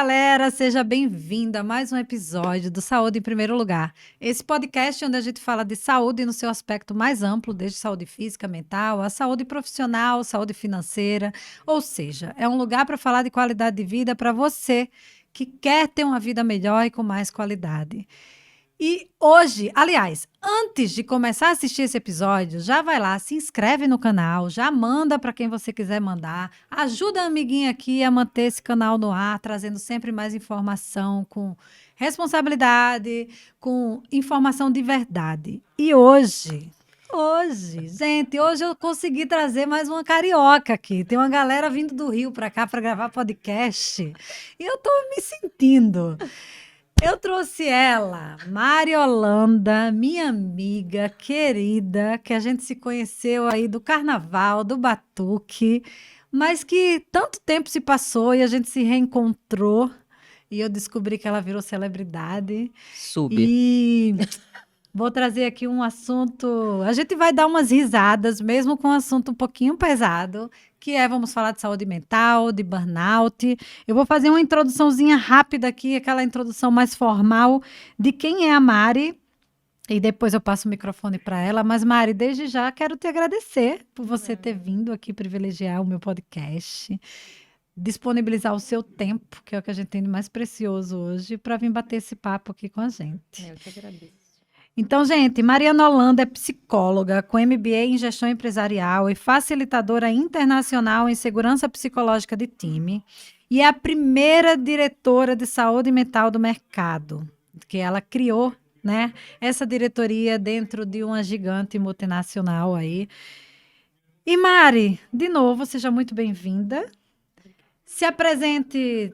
galera, seja bem-vinda a mais um episódio do Saúde em Primeiro Lugar. Esse podcast onde a gente fala de saúde no seu aspecto mais amplo, desde saúde física, mental, a saúde profissional, saúde financeira, ou seja, é um lugar para falar de qualidade de vida para você que quer ter uma vida melhor e com mais qualidade. E hoje, aliás, antes de começar a assistir esse episódio, já vai lá, se inscreve no canal, já manda para quem você quiser mandar, ajuda a amiguinha aqui a manter esse canal no ar, trazendo sempre mais informação com responsabilidade, com informação de verdade. E hoje, gente, hoje eu consegui trazer mais uma carioca aqui. Tem uma galera vindo do Rio para cá para gravar podcast. E eu tô me sentindo. Eu trouxe ela, Mari Holanda, minha amiga querida, que a gente se conheceu aí do Carnaval, do Batuque, mas que tanto tempo se passou e a gente se reencontrou e eu descobri que ela virou celebridade. E vou trazer aqui um assunto, a gente vai dar umas risadas, mesmo com um assunto um pouquinho pesado, vamos falar de saúde mental, de burnout. Eu vou fazer uma introduçãozinha rápida aqui, aquela introdução mais formal de quem é a Mari, e depois eu passo o microfone para ela. Mas, Mari, desde já quero te agradecer por você ter vindo aqui privilegiar o meu podcast, disponibilizar o seu tempo, que é o que a gente tem de mais precioso hoje, para vir bater esse papo aqui com a gente. Eu que agradeço. Então, gente, Mariana Holanda é psicóloga com MBA em gestão empresarial e facilitadora internacional em segurança psicológica de time e é a primeira diretora de saúde mental do mercado, que ela criou, né, essa diretoria dentro de uma gigante multinacional aí. E Mari, de novo, seja muito bem-vinda. Se apresente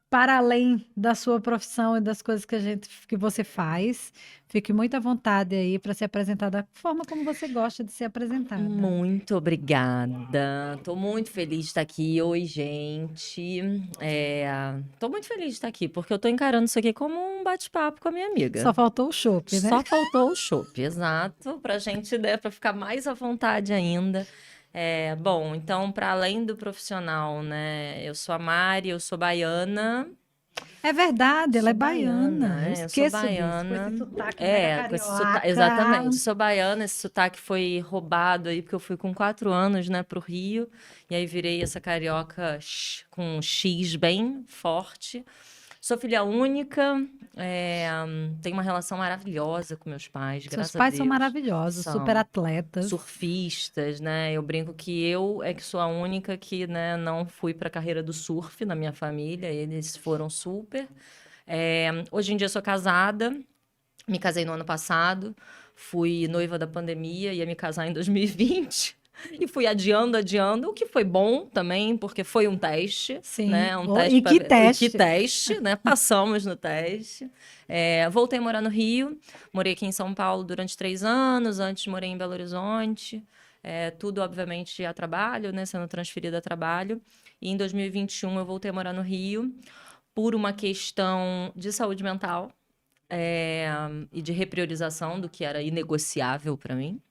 para além da sua profissão e das coisas que você faz. Fique muito à vontade aí para se apresentar da forma como você gosta de ser apresentada. Muito obrigada. Estou muito feliz de estar aqui. Oi, gente. Estou muito feliz de estar aqui, porque eu estou encarando isso aqui como um bate-papo com a minha amiga. Só faltou o chopp, né? Só faltou o chopp, exato. Para a gente, né, para ficar mais à vontade ainda. Bom, então, para além do profissional, né? Eu sou a Mari, eu sou baiana. É verdade, ela é baiana. Eu sou baiana. Disso, com esse sotaque Com esse sotaque, exatamente. Sou baiana, esse sotaque foi roubado aí, porque eu fui com 4 anos, né, pro Rio. E aí virei essa carioca com um X bem forte. Sou filha única, tenho uma relação maravilhosa com meus pais, graças a Deus. Seus pais são maravilhosos, super atletas. Surfistas, né? Eu brinco que eu é que sou a única que, né, não fui para a carreira do surf na minha família, eles foram super. Hoje em dia sou casada, me casei no ano passado, fui noiva da pandemia, ia me casar em 2020. E fui adiando, o que foi bom também, porque foi um teste. Sim. Né? E que teste. E que teste, né? Passamos no teste. Voltei a morar no Rio, morei aqui em São Paulo durante 3 anos, antes morei em Belo Horizonte. Tudo, obviamente, a trabalho, né? Sendo transferida a trabalho. E em 2021 eu voltei a morar no Rio por uma questão de saúde mental e de repriorização do que era inegociável para mim.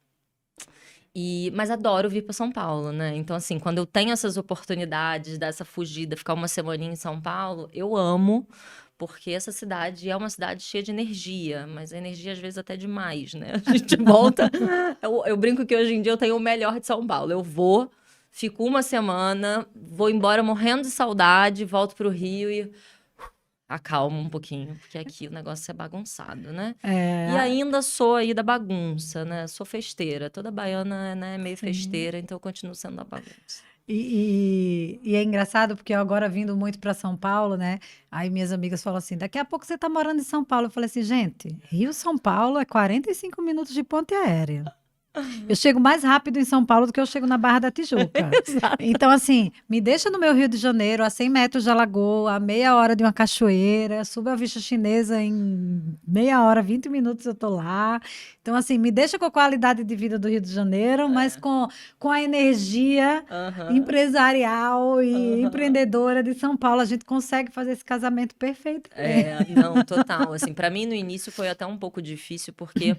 Mas adoro vir para São Paulo, né? Então, assim, quando eu tenho essas oportunidades, dessa fugida, ficar uma semaninha em São Paulo, eu amo, porque essa cidade é uma cidade cheia de energia, mas a energia às vezes até demais, né? A gente volta... eu brinco que hoje em dia eu tenho o melhor de São Paulo. Eu vou, fico uma semana, vou embora morrendo de saudade, volto pro Rio e... acalma um pouquinho, porque aqui o negócio é bagunçado, né? E ainda sou aí da bagunça, né? Sou festeira. Toda baiana, né, é meio festeira, então eu continuo sendo da bagunça. E é engraçado porque eu agora vindo muito para São Paulo, né? Aí minhas amigas falam assim, daqui a pouco você tá morando em São Paulo. Eu falei assim, gente, Rio-São Paulo é 45 minutos de ponte aérea. Eu chego mais rápido em São Paulo do que eu chego na Barra da Tijuca. Então, assim, me deixa no meu Rio de Janeiro, a 100 metros de Alagoa, a meia hora de uma cachoeira, subo a Vista Chinesa em meia hora, 20 minutos eu tô lá. Então, assim, me deixa com a qualidade de vida do Rio de Janeiro, mas com a energia empresarial e empreendedora de São Paulo. A gente consegue fazer esse casamento perfeito. Não, total. Assim, para mim, no início, foi até um pouco difícil, porque...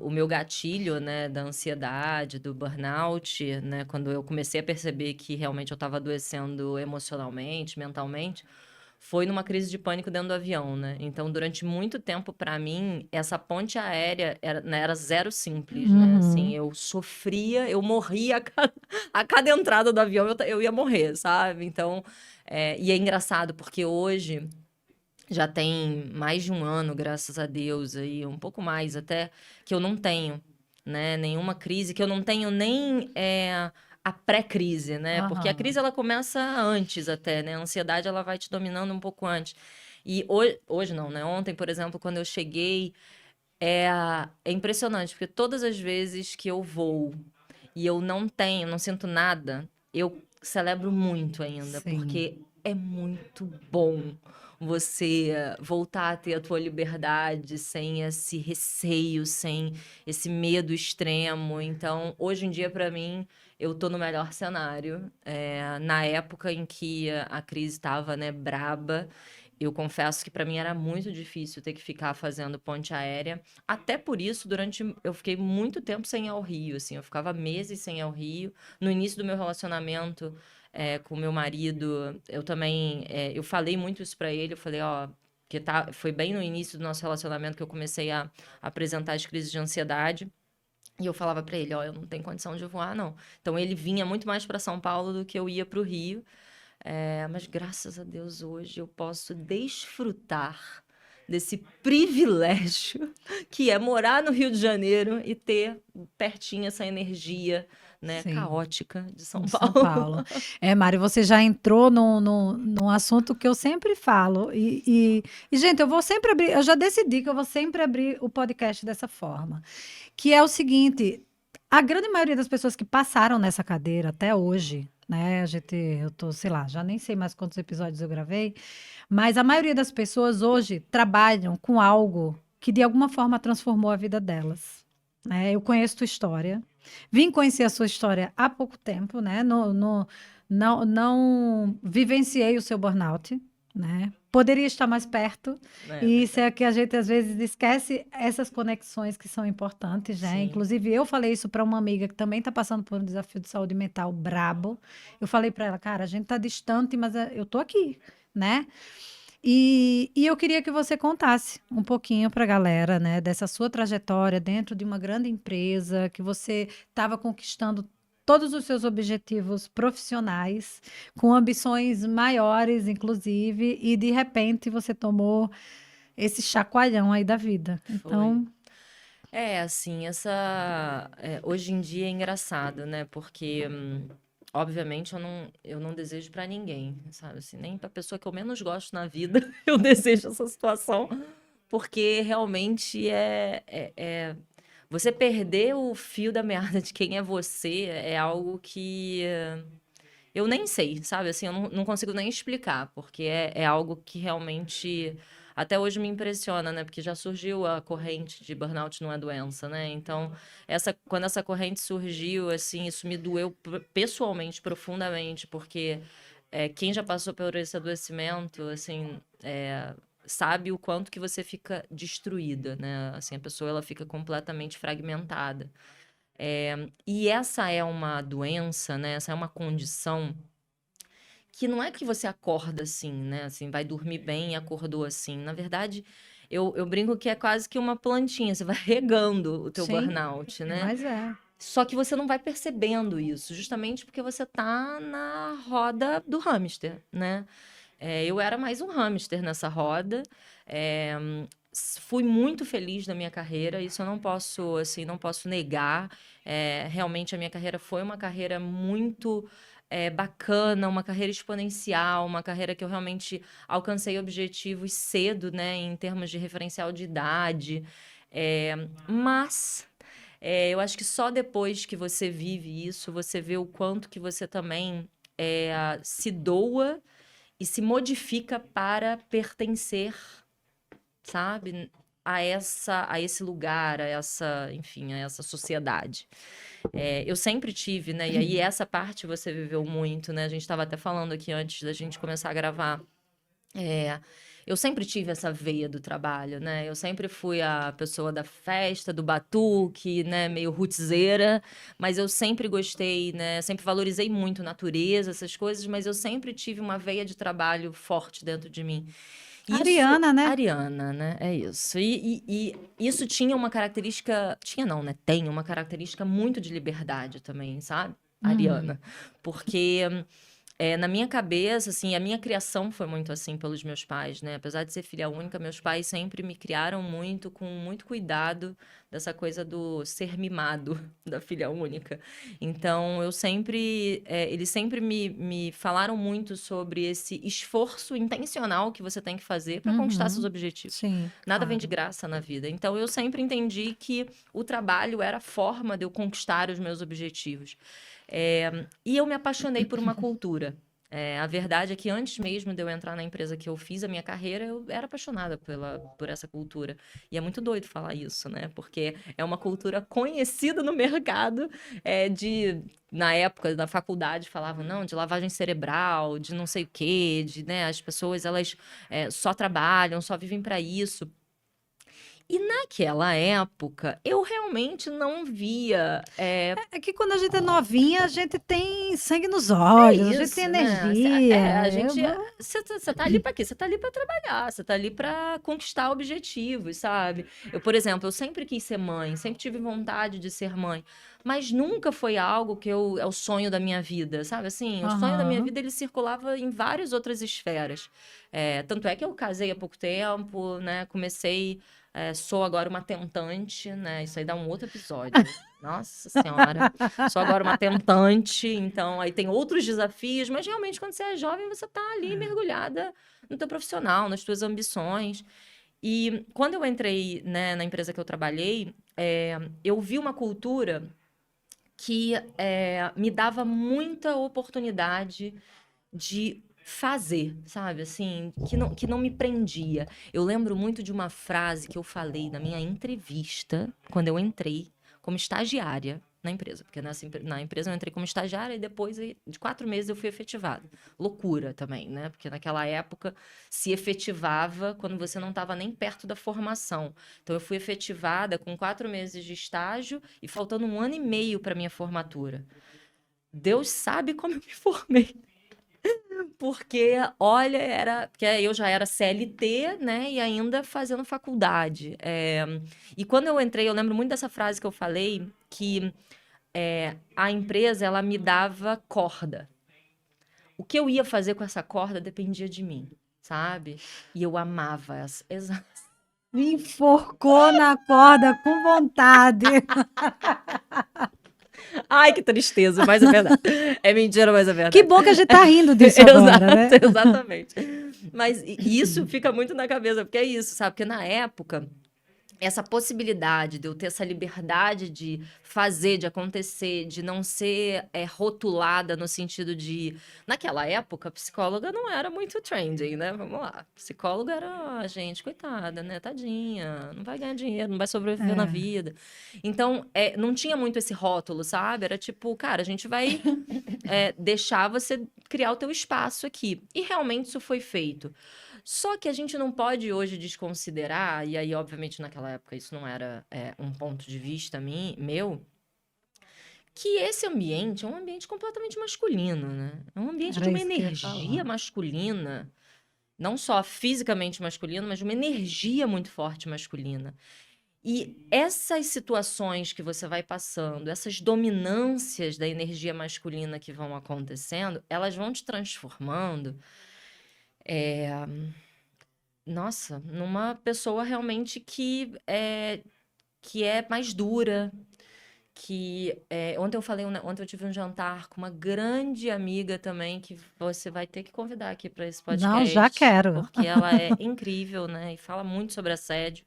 o meu gatilho, né, da ansiedade, do burnout, né, quando eu comecei a perceber que realmente eu estava adoecendo emocionalmente, mentalmente, foi numa crise de pânico dentro do avião, né? Então, durante muito tempo, para mim, essa ponte aérea era, né, era zero simples, né? Assim, Uhum. eu sofria, eu morria a cada entrada do avião, eu ia morrer, sabe? Então, e é engraçado, porque hoje já tem mais de um ano, graças a Deus, aí, um pouco mais até, que eu não tenho, né, nenhuma crise, que eu não tenho nem a pré-crise, né? Porque a Aham. crise ela começa antes até, né? A ansiedade ela vai te dominando um pouco antes. E hoje não, né? Ontem, por exemplo, quando eu cheguei, é impressionante, porque todas as vezes que eu vou e eu não sinto nada, eu celebro muito ainda, Sim. porque é muito bom você voltar a ter a tua liberdade sem esse receio, sem esse medo extremo. Então, hoje em dia, para mim, eu tô no melhor cenário. Na época em que a crise estava, né, braba, eu confesso que para mim era muito difícil ter que ficar fazendo ponte aérea. Até por isso, eu fiquei muito tempo sem ir ao Rio, assim, eu ficava meses sem ir ao Rio. No início do meu relacionamento com meu marido, eu também, eu falei muito isso para ele, eu falei, ó, foi bem no início do nosso relacionamento que eu comecei a apresentar as crises de ansiedade. E eu falava para ele, ó, eu não tenho condição de voar, não. Então ele vinha muito mais para São Paulo do que eu ia para o Rio. Mas graças a Deus hoje eu posso desfrutar desse privilégio que é morar no Rio de Janeiro e ter pertinho essa energia, né, Sim. caótica de São De São Paulo. Paulo. Mário, você já entrou num assunto que eu sempre falo. E, gente, eu vou sempre abrir, eu já decidi que eu vou sempre abrir o podcast dessa forma. Que é o seguinte: a grande maioria das pessoas que passaram nessa cadeira até hoje, né? Eu tô, sei lá, já nem sei mais quantos episódios eu gravei, mas a maioria das pessoas hoje trabalham com algo que de alguma forma transformou a vida delas. Né? Eu conheço tua história, vim conhecer a sua história há pouco tempo, né? Não vivenciei o seu burnout, né? Poderia estar mais perto, É e isso verdade. é que a gente às vezes esquece essas conexões que são importantes, né? Sim. Inclusive, eu falei isso para uma amiga que também está passando por um desafio de saúde mental brabo. Eu falei para ela, cara, a gente está distante, mas eu tô aqui, né? E eu queria que você contasse um pouquinho para a galera, né, dessa sua trajetória dentro de uma grande empresa, que você estava conquistando todos os seus objetivos profissionais, com ambições maiores, inclusive, e de repente você tomou esse chacoalhão aí da vida. Foi. Então, Assim, hoje em dia é engraçado, né? Porque, obviamente, eu não desejo pra ninguém, sabe? Assim, nem pra pessoa que eu menos gosto na vida, eu desejo essa situação, porque realmente você perder o fio da meada de quem é você é algo que eu nem sei, sabe? Assim, eu não consigo nem explicar, porque é algo que realmente até hoje me impressiona, né? Porque já surgiu a corrente de burnout não é doença, né? Então, quando essa corrente surgiu, assim, isso me doeu pessoalmente, profundamente, porque quem já passou por esse adoecimento, assim, sabe o quanto que você fica destruída, né? Assim, a pessoa ela fica completamente fragmentada. E essa é uma doença, né? Essa é uma condição que não é que você acorda assim, né? Assim, vai dormir bem e acordou assim. Na verdade, eu brinco que é quase que uma plantinha, você vai regando o teu sim, burnout, né? mas é. Só que você não vai percebendo isso, justamente porque você tá na roda do hamster, né? Eu era mais um hamster nessa roda. É, Fui muito feliz na minha carreira, isso eu não posso, assim, não posso negar. Realmente a minha carreira foi uma carreira muito bacana, uma carreira exponencial, uma carreira que eu realmente alcancei objetivos cedo, né, em termos de referencial de idade. Mas eu acho que só depois que você vive isso, você vê o quanto que você também se doa e se modifica para pertencer, sabe, a esse lugar, enfim, a essa sociedade. Eu sempre tive, né? E aí essa parte você viveu muito, né? A gente estava até falando aqui antes da gente começar a gravar. É, eu sempre tive essa veia do trabalho, né? Eu sempre fui a pessoa da festa, do batuque, né? Meio rootzeira, mas eu sempre gostei, né? Sempre valorizei muito natureza, essas coisas, mas eu sempre tive uma veia de trabalho forte dentro de mim. Isso, Ariana, né? Ariana, né? É isso. E isso tinha uma característica. Tinha não, né? Tem uma característica muito de liberdade também, sabe? Uhum. Ariana. Porque na minha cabeça, assim, a minha criação foi muito assim pelos meus pais, né? Apesar de ser filha única, meus pais sempre me criaram muito, com muito cuidado dessa coisa do ser mimado da filha única. Então, eles sempre me falaram muito sobre esse esforço intencional que você tem que fazer para conquistar seus Uhum. objetivos. Sim, Nada vem de claro. graça na vida. Então, eu sempre entendi que o trabalho era a forma de eu conquistar os meus objetivos. E eu me apaixonei por uma cultura. A verdade é que antes mesmo de eu entrar na empresa que eu fiz a minha carreira, eu era apaixonada por essa cultura. E é muito doido falar isso, né? Porque é uma cultura conhecida no mercado, na época da faculdade falavam, não, de lavagem cerebral, de não sei o quê, né, as pessoas elas só trabalham, só vivem para isso. E naquela época, eu realmente não via. É que quando a gente é novinha, a gente tem sangue nos É olhos, a gente tem isso, né? A energia. gente. Você tá ali pra quê? Você tá ali pra trabalhar, você tá ali pra conquistar objetivos, sabe? Eu, por exemplo, eu sempre quis ser mãe, sempre tive vontade de ser mãe, mas nunca foi algo que é o sonho da minha vida, sabe? Assim, o sonho da minha Aham. vida ele circulava em várias outras esferas. Tanto é que eu casei há pouco tempo, né? Sou agora uma tentante, né? Isso aí dá um outro episódio. Nossa Senhora. Sou agora uma tentante, então aí tem outros desafios, mas realmente quando você é jovem, você tá ali mergulhada no teu profissional, nas tuas ambições. E quando eu entrei, né, na empresa que eu trabalhei, eu vi uma cultura que me dava muita oportunidade de fazer, sabe? Assim, que não me prendia. Eu lembro muito de uma frase que eu falei na minha entrevista, quando eu entrei como estagiária na empresa. Porque na empresa eu entrei como estagiária e depois de 4 meses eu fui efetivada. Loucura também, né? Porque naquela época se efetivava quando você não estava nem perto da formação. Então eu fui efetivada com 4 meses de estágio e faltando 1 ano e meio para minha formatura. Deus sabe como eu me formei. Porque, olha, porque eu já era CLT, né? E ainda fazendo faculdade. E quando eu entrei, eu lembro muito dessa frase que eu falei, que a empresa, ela me dava corda. O que eu ia fazer com essa corda dependia de mim, sabe? E eu amava essa. Me enforcou na corda com vontade. Ai, que tristeza, mas é verdade. É mentira, mas é Que verdade. bom que a gente tá rindo disso agora, Exato, né? exatamente. Mas isso fica muito na cabeça, porque é isso, sabe? Porque na época, essa possibilidade de eu ter essa liberdade de fazer, de acontecer, de não ser rotulada no sentido de. Naquela época, psicóloga não era muito trending, né? Vamos lá. Psicóloga era, gente, coitada, né? Tadinha, não vai ganhar dinheiro, não vai sobreviver na É. vida. Então, não tinha muito esse rótulo, sabe? Era tipo, cara, a gente vai deixar você criar o teu espaço aqui. E realmente isso foi feito. Só que a gente não pode hoje desconsiderar, e aí, obviamente, naquela época isso não era um ponto de vista meu, que esse ambiente é um ambiente completamente masculino, né? É um ambiente de Era uma isso que eu ia energia falar. masculina, não só fisicamente masculino, mas de uma energia muito forte masculina. E essas situações que você vai passando, essas dominâncias da energia masculina que vão acontecendo, elas vão te transformando. Nossa, numa pessoa realmente que é mais dura, ontem eu tive um jantar com uma grande amiga também, que você vai ter que convidar aqui para esse Não, já podcast, quero. porque ela é incrível, né, e fala muito sobre assédio.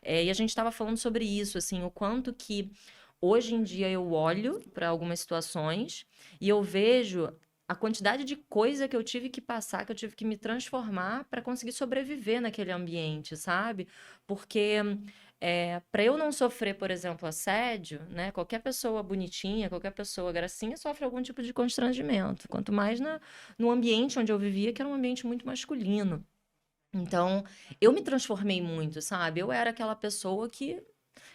E a gente estava falando sobre isso, assim, o quanto que hoje em dia eu olho para algumas situações e eu vejo a quantidade de coisa que eu tive que passar, que eu tive que me transformar para conseguir sobreviver naquele ambiente, sabe? Porque para eu não sofrer, por exemplo, assédio, né? Qualquer pessoa bonitinha, qualquer pessoa gracinha sofre algum tipo de constrangimento. Quanto mais no ambiente onde eu vivia, que era um ambiente muito masculino. Então, eu me transformei muito, sabe? Eu era aquela pessoa que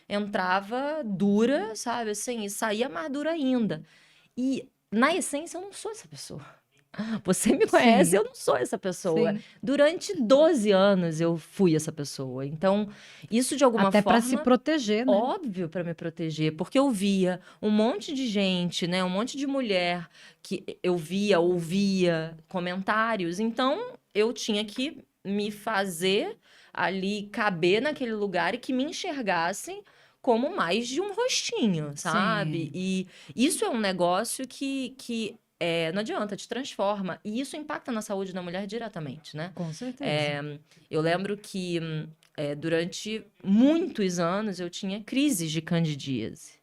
entrava dura, sabe, assim, e saía mais dura ainda. E, na essência, eu não sou essa pessoa. Você me conhece, Sim, eu não sou essa pessoa. sim. Durante 12 anos eu fui essa pessoa. Então, isso de alguma Até para se forma, proteger, né? óbvio para me proteger, porque eu via um monte de gente, né, um monte de mulher que eu via, ouvia comentários. Então, eu tinha que me fazer ali caber naquele lugar e que me enxergassem como mais de um rostinho, sabe? Sim, E isso é um negócio que não adianta, te transforma. E isso impacta na saúde da mulher diretamente, né? com certeza. É, eu lembro que durante muitos anos eu tinha crises de candidíase.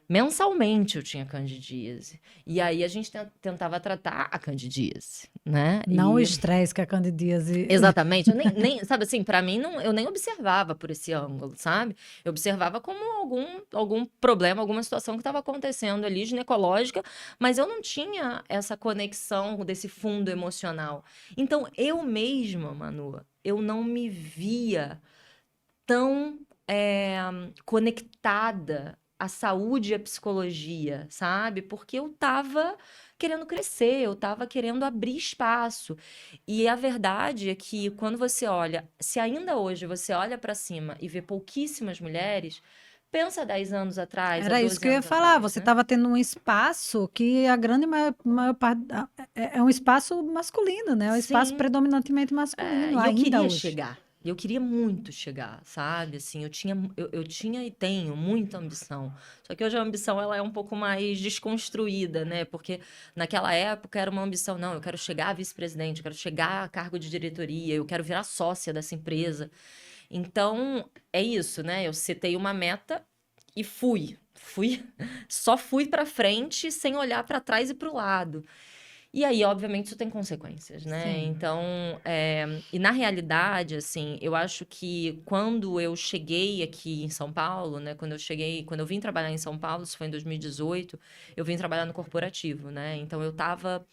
Mensalmente eu tinha candidíase. E aí a gente tentava tratar a candidíase, né? Não o estresse que a candidíase. Exatamente, eu nem sabe assim, pra mim não, eu nem observava por esse ângulo, sabe? Eu observava como algum problema, alguma situação que estava acontecendo ali, ginecológica, mas eu não tinha essa conexão desse fundo emocional. Então, eu mesma, Manu, eu não me via tão conectada à saúde e à psicologia, sabe? Porque eu tava querendo crescer, eu tava querendo abrir espaço. E a verdade é que quando você olha, se ainda hoje você olha para cima e vê pouquíssimas mulheres, pensa 10 anos atrás, há Era isso 12 que eu ia anos falar. atrás, Você né? estava tendo um espaço que a grande maior parte é um espaço masculino, né? É um espaço Sim. predominantemente masculino, E eu ainda queria hoje. chegar. Eu queria muito chegar, sabe? Assim, eu tinha e tenho muita ambição. Só que hoje a ambição ela é um pouco mais desconstruída, né? Porque naquela época era uma ambição, não, eu quero chegar a vice-presidente, eu quero chegar a cargo de diretoria, eu quero virar sócia dessa empresa. Então, é isso, né? Eu setei uma meta e só fui para frente sem olhar para trás e para o lado. E aí, obviamente, isso tem consequências, né? Sim. Então, e na realidade, assim, eu acho que quando eu cheguei aqui em São Paulo, né? Quando eu vim trabalhar em São Paulo, isso foi em 2018, eu vim trabalhar no corporativo, né? Então, eu estava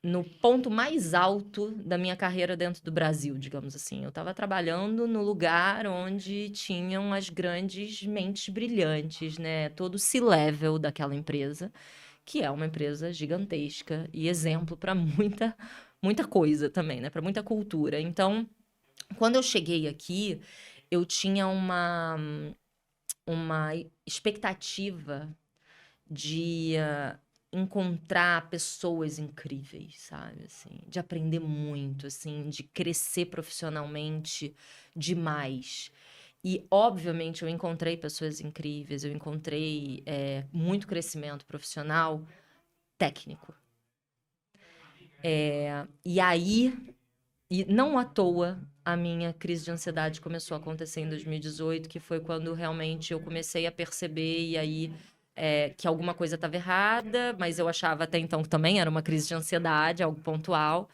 no ponto mais alto da minha carreira dentro do Brasil, digamos assim. Eu estava trabalhando no lugar onde tinham as grandes mentes brilhantes, né? Todo o C-level daquela empresa, que é uma empresa gigantesca e exemplo para muita coisa também, né? Para muita cultura. Então, quando eu cheguei aqui, eu tinha uma expectativa de encontrar pessoas incríveis, sabe? Assim, de aprender muito, assim, de crescer profissionalmente demais. E, obviamente, eu encontrei pessoas incríveis, eu encontrei muito crescimento profissional técnico. E aí, e não à toa, a minha crise de ansiedade começou a acontecer em 2018, que foi quando realmente eu comecei a perceber e aí que alguma coisa estava errada, mas eu achava até então que também era uma crise de ansiedade, algo pontual.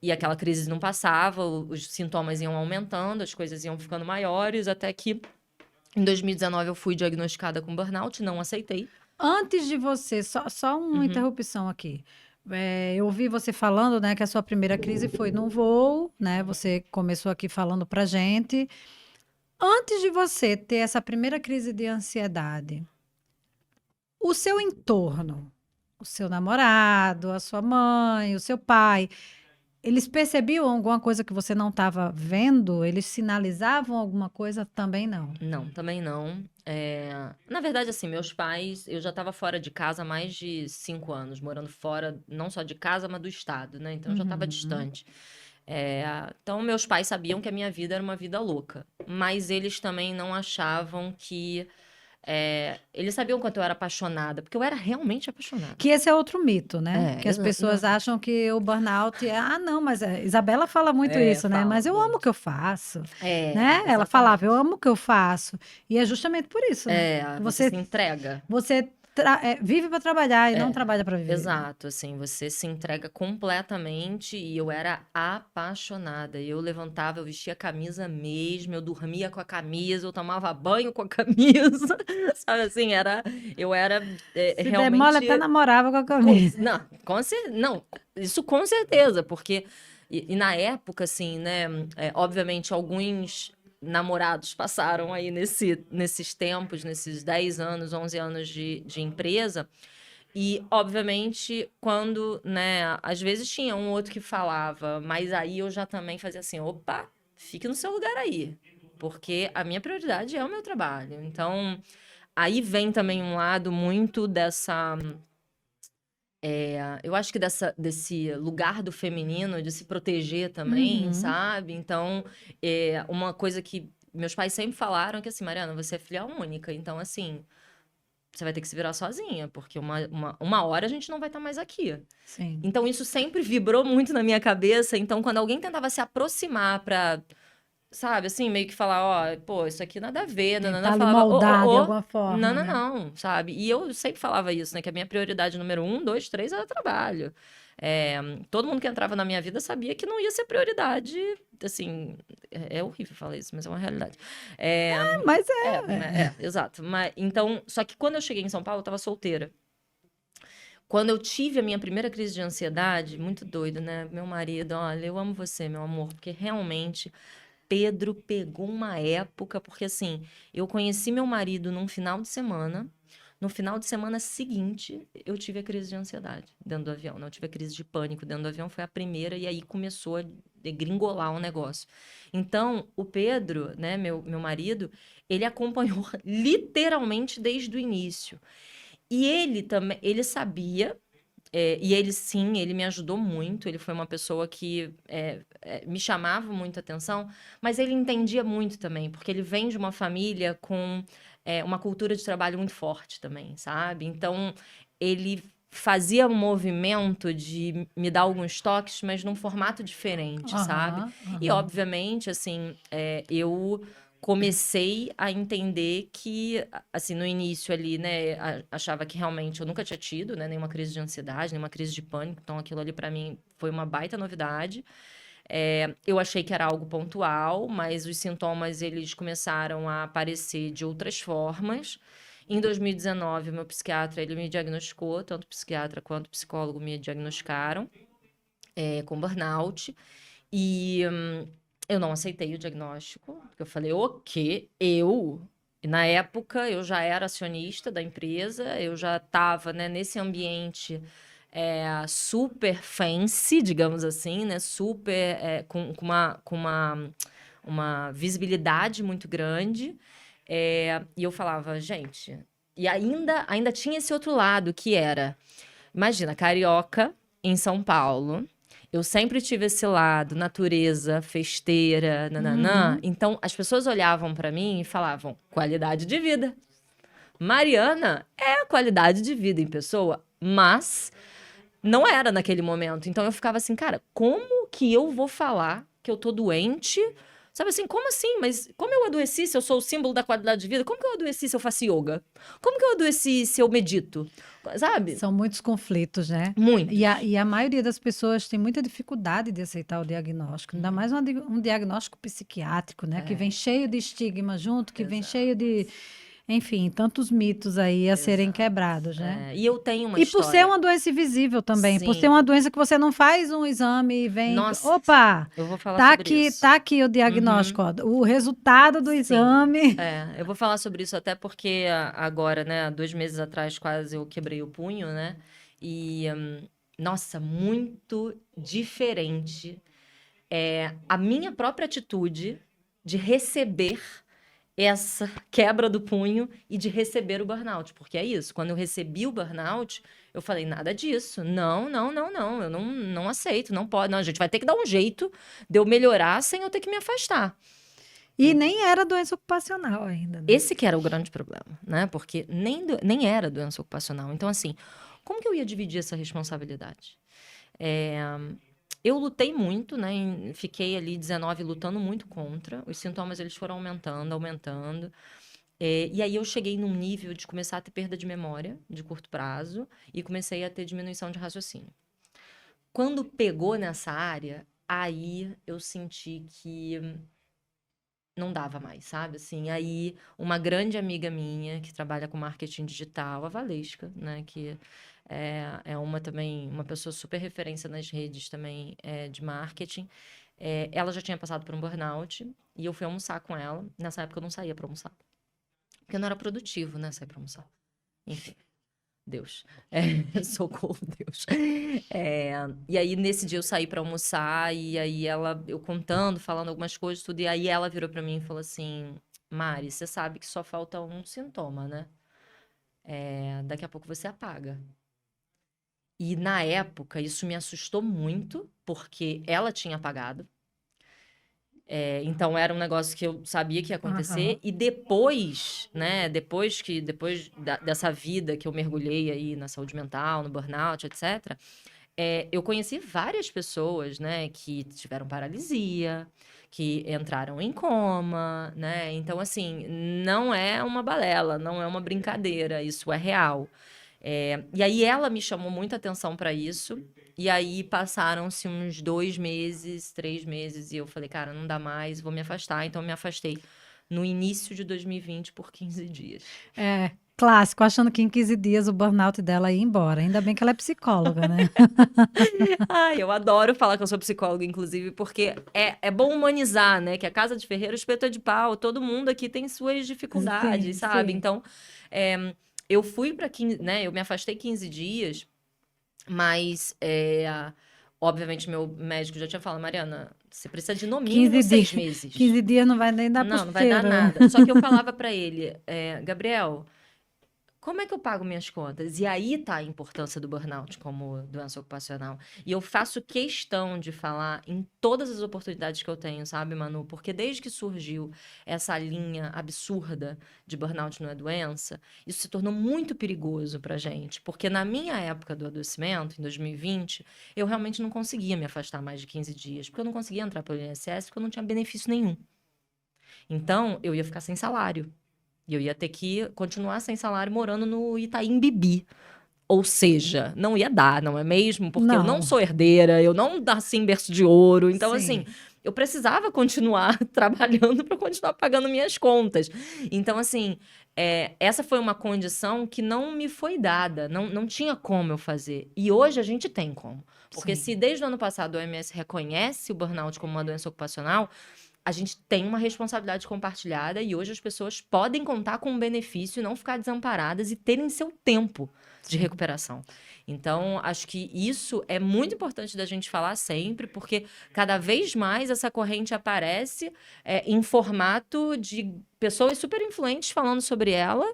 E aquela crise não passava, os sintomas iam aumentando, as coisas iam ficando maiores, até que em 2019 eu fui diagnosticada com burnout, não aceitei. Antes de você, só uma Uhum. interrupção aqui. Eu ouvi você falando, né, que a sua primeira crise foi no voo, né? Você começou aqui falando pra gente. Antes de você ter essa primeira crise de ansiedade, o seu entorno, o seu namorado, a sua mãe, o seu pai, eles percebiam alguma coisa que você não estava vendo? Eles sinalizavam alguma coisa? Também não. Não, também não. Na verdade, assim, meus pais, eu já estava fora de casa há mais de 5 anos, morando fora, não só de casa, mas do estado, né? Então, eu já estava Uhum. distante. Então, meus pais sabiam que a minha vida era uma vida louca, mas eles também não achavam que. Eles sabiam quanto eu era apaixonada, porque eu era realmente apaixonada. Que esse é outro mito, né? Que as pessoas Não, acham que o burnout é, não, mas Isabela fala muito isso, né? fala Mas eu amo o muito. que eu faço, né? Ela falava, eu Exatamente. amo o que eu faço. E é justamente por isso, né? Você se entrega. Você vive para trabalhar e não É, trabalha para viver. exato, assim, você se entrega completamente e eu era apaixonada. Eu levantava, eu vestia a camisa mesmo, eu dormia com a camisa, eu tomava banho com a camisa, sabe assim, eu era Se der mole, até realmente, namorava com a camisa. não, não, isso com certeza, porque E na época, assim, né? Obviamente, alguns namorados passaram aí nesses tempos, nesses 10 anos, 11 anos de empresa. E, obviamente, quando, né, às vezes tinha um outro que falava, mas aí eu já também fazia assim, opa, fique no seu lugar aí, porque a minha prioridade é o meu trabalho. Então, aí vem também um lado muito eu acho que desse lugar do feminino, de se proteger também, Uhum. sabe? Então, uma coisa que meus pais sempre falaram é que assim, Mariana, você é filha única, então assim, você vai ter que se virar sozinha, porque uma hora a gente não vai estar mais aqui. Sim. Então, isso sempre vibrou muito na minha cabeça. Então, quando alguém tentava se aproximar pra, sabe, assim, meio que falar, ó, pô, isso aqui nada a ver, nanana, Tentar eu lhe falava, ô, moldar de ô, ô, alguma não, forma, não, né? não, sabe? E eu sempre falava isso, né, que a minha prioridade número 1, 2, 3 era trabalho. É, todo mundo que entrava na minha vida sabia que não ia ser prioridade, assim, é horrível falar isso, mas é uma realidade. É, Mas exato. Mas, então, só que quando eu cheguei em São Paulo, eu tava solteira. Quando eu tive a minha primeira crise de ansiedade, muito doido, né? Meu marido, olha, eu amo você, meu amor, porque realmente Pedro pegou uma época, porque assim, eu conheci meu marido num final de semana. No final de semana seguinte, eu tive a crise de ansiedade dentro do avião, né? Eu tive a crise de pânico dentro do avião, foi a primeira, e aí começou a degringolar o negócio. Então, o Pedro, né, meu marido, ele acompanhou literalmente desde o início. E ele também, ele sabia, e ele sim, ele me ajudou muito. Ele foi uma pessoa que me chamava muita atenção, mas ele entendia muito também, porque ele vem de uma família com uma cultura de trabalho muito forte também, sabe? Então, ele fazia um movimento de me dar alguns toques, mas num formato diferente, sabe? aham, E, aham. obviamente, assim, eu comecei a entender que, assim, no início ali, né, achava que realmente eu nunca tinha tido, né, nenhuma crise de ansiedade, nenhuma crise de pânico, então aquilo ali pra mim foi uma baita novidade. Eu achei que era algo pontual, mas os sintomas eles começaram a aparecer de outras formas. Em 2019, o meu psiquiatra ele me diagnosticou, tanto psiquiatra quanto psicólogo me diagnosticaram com burnout. E eu não aceitei o diagnóstico, porque eu falei, o quê? Eu? E na época eu já era acionista da empresa, eu já estava, né, nesse ambiente super fancy, digamos assim, né? Super com uma visibilidade muito grande. E eu falava, gente. E ainda tinha esse outro lado que era, imagina, carioca em São Paulo. Eu sempre tive esse lado, natureza, festeira, nananã. Uhum. Então, as pessoas olhavam pra mim e falavam, qualidade de vida. Mariana é a qualidade de vida em pessoa, mas não era naquele momento. Então, eu ficava assim, cara, como que eu vou falar que eu tô doente? Sabe assim, como assim? Mas como eu adoeci se eu sou o símbolo da qualidade de vida? Como que eu adoeci se eu faço yoga? Como que eu adoeci se eu medito? Sabe? São muitos conflitos, né? Muitos. E a maioria das pessoas tem muita dificuldade de aceitar o diagnóstico, ainda mais um diagnóstico psiquiátrico, né? Que vem cheio de estigma junto, que vem cheio Exato. de, enfim, tantos mitos aí a serem Exato. quebrados, né? E eu tenho uma E por ser história. uma doença invisível também, por ser Sim. uma doença que você não faz um exame e vem, Nossa, opa, eu vou falar sobre isso. tá aqui o Uhum. diagnóstico, ó, o resultado do Sim. exame. Eu vou falar sobre isso até porque agora, né, há 2 meses atrás quase eu quebrei o punho, né? E, nossa, muito diferente. A minha própria atitude de receber essa quebra do punho e de receber o burnout. Porque é isso, quando eu recebi o burnout, eu falei, nada disso. Não, não, não, não. Eu não aceito, não pode. Não, a gente vai ter que dar um jeito de eu melhorar sem eu ter que me afastar. E nem era doença ocupacional ainda, né? Esse que era o grande problema, né? Porque nem era doença ocupacional. Então, assim, como que eu ia dividir essa responsabilidade? É, eu lutei muito, né? Fiquei ali 19 lutando muito contra. Os sintomas, eles foram aumentando, aumentando. E aí eu cheguei num nível de começar a ter perda de memória de curto prazo e comecei a ter diminuição de raciocínio. Quando pegou nessa área, aí eu senti que não dava mais, sabe? Assim, aí uma grande amiga minha que trabalha com marketing digital, a Valesca, né? Que é uma também, uma pessoa super referência nas redes também de marketing. Ela já tinha passado por um burnout e eu fui almoçar com ela. Nessa época eu não saía pra almoçar. Porque não era produtivo, né? Sair pra almoçar. Enfim. Deus. Socorro, Deus. E aí, nesse dia, eu saí pra almoçar, e aí eu contando, falando algumas coisas, tudo, e aí ela virou pra mim e falou assim: Mari, você sabe que só falta um sintoma, né? Daqui a pouco você apaga. E na época, isso me assustou muito, porque ela tinha apagado. Então era um negócio que eu sabia que ia acontecer. Aham. E depois, né? Depois dessa vida que eu mergulhei aí na saúde mental, no burnout, etc. Eu conheci várias pessoas, né? Que tiveram paralisia, que entraram em coma, né? Então, assim, não é uma balela, não é uma brincadeira, isso é real. E aí ela me chamou muita atenção para isso. E aí passaram-se uns 2 meses, 3 meses, e eu falei, cara, não dá mais, vou me afastar. Então eu me afastei no início de 2020 por 15 dias. Clássico, achando que em 15 dias o burnout dela ia embora. Ainda bem que ela é psicóloga, né? Ai, eu adoro falar que eu sou psicóloga, inclusive, porque é bom humanizar, né? Que a casa de ferreiro, espeto é de pau, todo mundo aqui tem suas dificuldades, Sim, sabe? sim. Então, eu fui para 15, né? Eu me afastei 15 dias, mas obviamente meu médico já tinha falado, Mariana, você precisa de no mínimo 15 dias, 6 meses. 15 dias não vai nem dar pro Não vai dar cheiro, né? nada. Só que eu falava para ele, Gabriel, como é que eu pago minhas contas? E aí tá a importância do burnout como doença ocupacional. E eu faço questão de falar em todas as oportunidades que eu tenho, sabe, Manu? Porque desde que surgiu essa linha absurda de burnout não é doença, isso se tornou muito perigoso pra gente. Porque na minha época do adoecimento, em 2020, eu realmente não conseguia me afastar mais de 15 dias. Porque eu não conseguia entrar pelo INSS, porque eu não tinha benefício nenhum. Então, eu ia ficar sem salário. E eu ia ter que continuar sem salário morando no Itaim Bibi. Ou seja, não ia dar, não é mesmo? Porque eu não Não, sou herdeira, eu não nasci em berço de ouro. Então, assim, sim. eu precisava continuar trabalhando para continuar pagando minhas contas. Então, assim, essa foi uma condição que não me foi dada, não tinha como eu fazer. E hoje a gente tem como. Porque Sim. se desde o ano passado o OMS reconhece o burnout como uma doença ocupacional, a gente tem uma responsabilidade compartilhada e hoje as pessoas podem contar com um benefício e não ficar desamparadas e terem seu tempo de Sim. recuperação. Então, acho que isso é muito importante da gente falar sempre, porque cada vez mais essa corrente aparece em formato de pessoas super influentes falando sobre ela.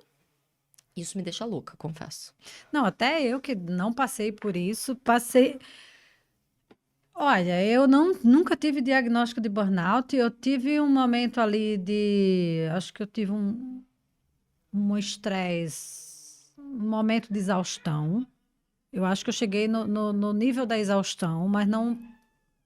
Isso me deixa louca, confesso. Não, até eu que não passei por isso, passei. Olha, eu nunca tive diagnóstico de burnout. Eu tive um momento ali de. Acho que eu tive um estresse, um momento de exaustão. Eu acho que eu cheguei no nível da exaustão, mas não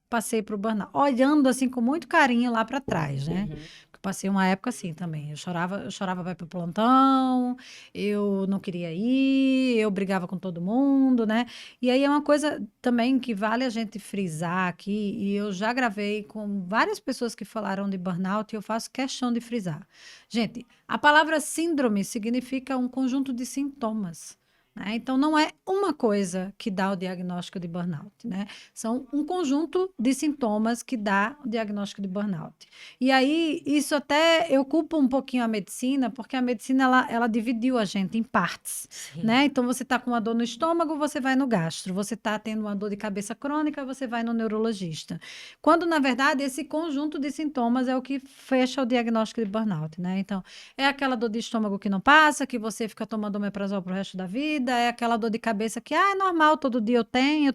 passei para o burnout. Olhando assim com muito carinho lá para trás, né? Uhum. Eu passei uma época assim também. Eu chorava para ir pro plantão, eu não queria ir, eu brigava com todo mundo, né? E aí é uma coisa também que vale a gente frisar aqui, e eu já gravei com várias pessoas que falaram de burnout e eu faço questão de frisar. Gente, a palavra síndrome significa um conjunto de sintomas. Né? Então, não é uma coisa que dá o diagnóstico de burnout, né? São um conjunto de sintomas que dá o diagnóstico de burnout. E aí, isso até eu culpo um pouquinho a medicina, porque a medicina ela dividiu a gente em partes, Sim. né? Então, você está com uma dor no estômago, você vai no gastro. Você está tendo uma dor de cabeça crônica, você vai no neurologista. Quando, na verdade, esse conjunto de sintomas é o que fecha o diagnóstico de burnout, né? Então, é aquela dor de estômago que não passa, que você fica tomando omeprazol pro resto da vida, é aquela dor de cabeça que é normal, todo dia eu tenho,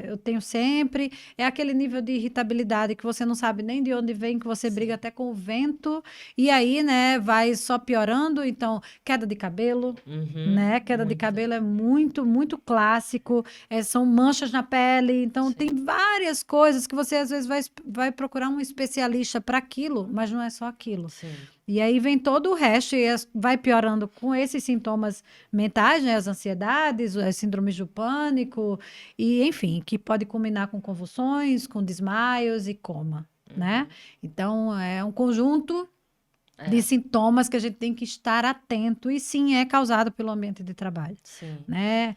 eu tenho sempre. É aquele nível de irritabilidade que você não sabe nem de onde vem, que você briga Sim. até com o vento, e aí, né, vai só piorando. Então, queda de cabelo, Uhum. né? Queda de Muita. cabelo é muito, muito clássico. São manchas na pele. Então, Sim. tem várias coisas que você às vezes vai procurar um especialista para aquilo, mas não é só aquilo. Sim. E aí vem todo o resto e vai piorando com esses sintomas mentais, né? As ansiedades, as síndromes do pânico, e enfim, que pode culminar com convulsões, com desmaios e coma. né? Então, é um conjunto de É, sintomas que a gente tem que estar atento e sim é causado pelo ambiente de trabalho, sim. né?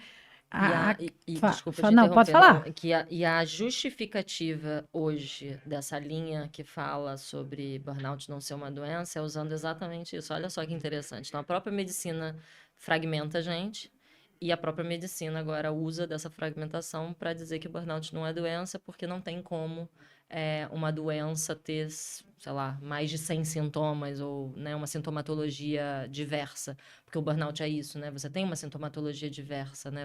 Desculpa te Não, pode interromper, não, falar. e a justificativa hoje dessa linha que fala sobre burnout não ser uma doença é usando exatamente isso. Olha só que interessante. Então, a própria medicina fragmenta a gente e a própria medicina agora usa dessa fragmentação para dizer que burnout não é doença porque não tem como uma doença ter, sei lá, mais de 100 sintomas ou, né, uma sintomatologia diversa. Porque o burnout é isso, né? Você tem uma sintomatologia diversa, né?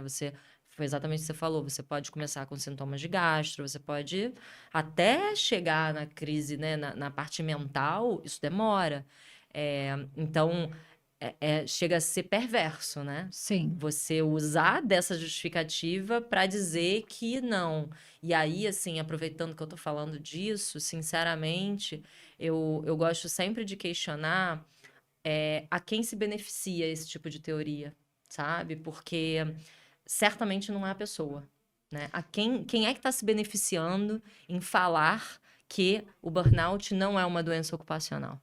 Foi exatamente o que você falou. Você pode começar com sintomas de gastro, você pode até chegar na crise, né? Na parte mental, isso demora. Então, chega a ser perverso, né? Sim. Você usar dessa justificativa para dizer que não. E aí, assim, aproveitando que eu tô falando disso, sinceramente, eu gosto sempre de questionar a quem se beneficia esse tipo de teoria, sabe? Porque certamente não é a pessoa, né? Quem é que está se beneficiando em falar que o burnout não é uma doença ocupacional?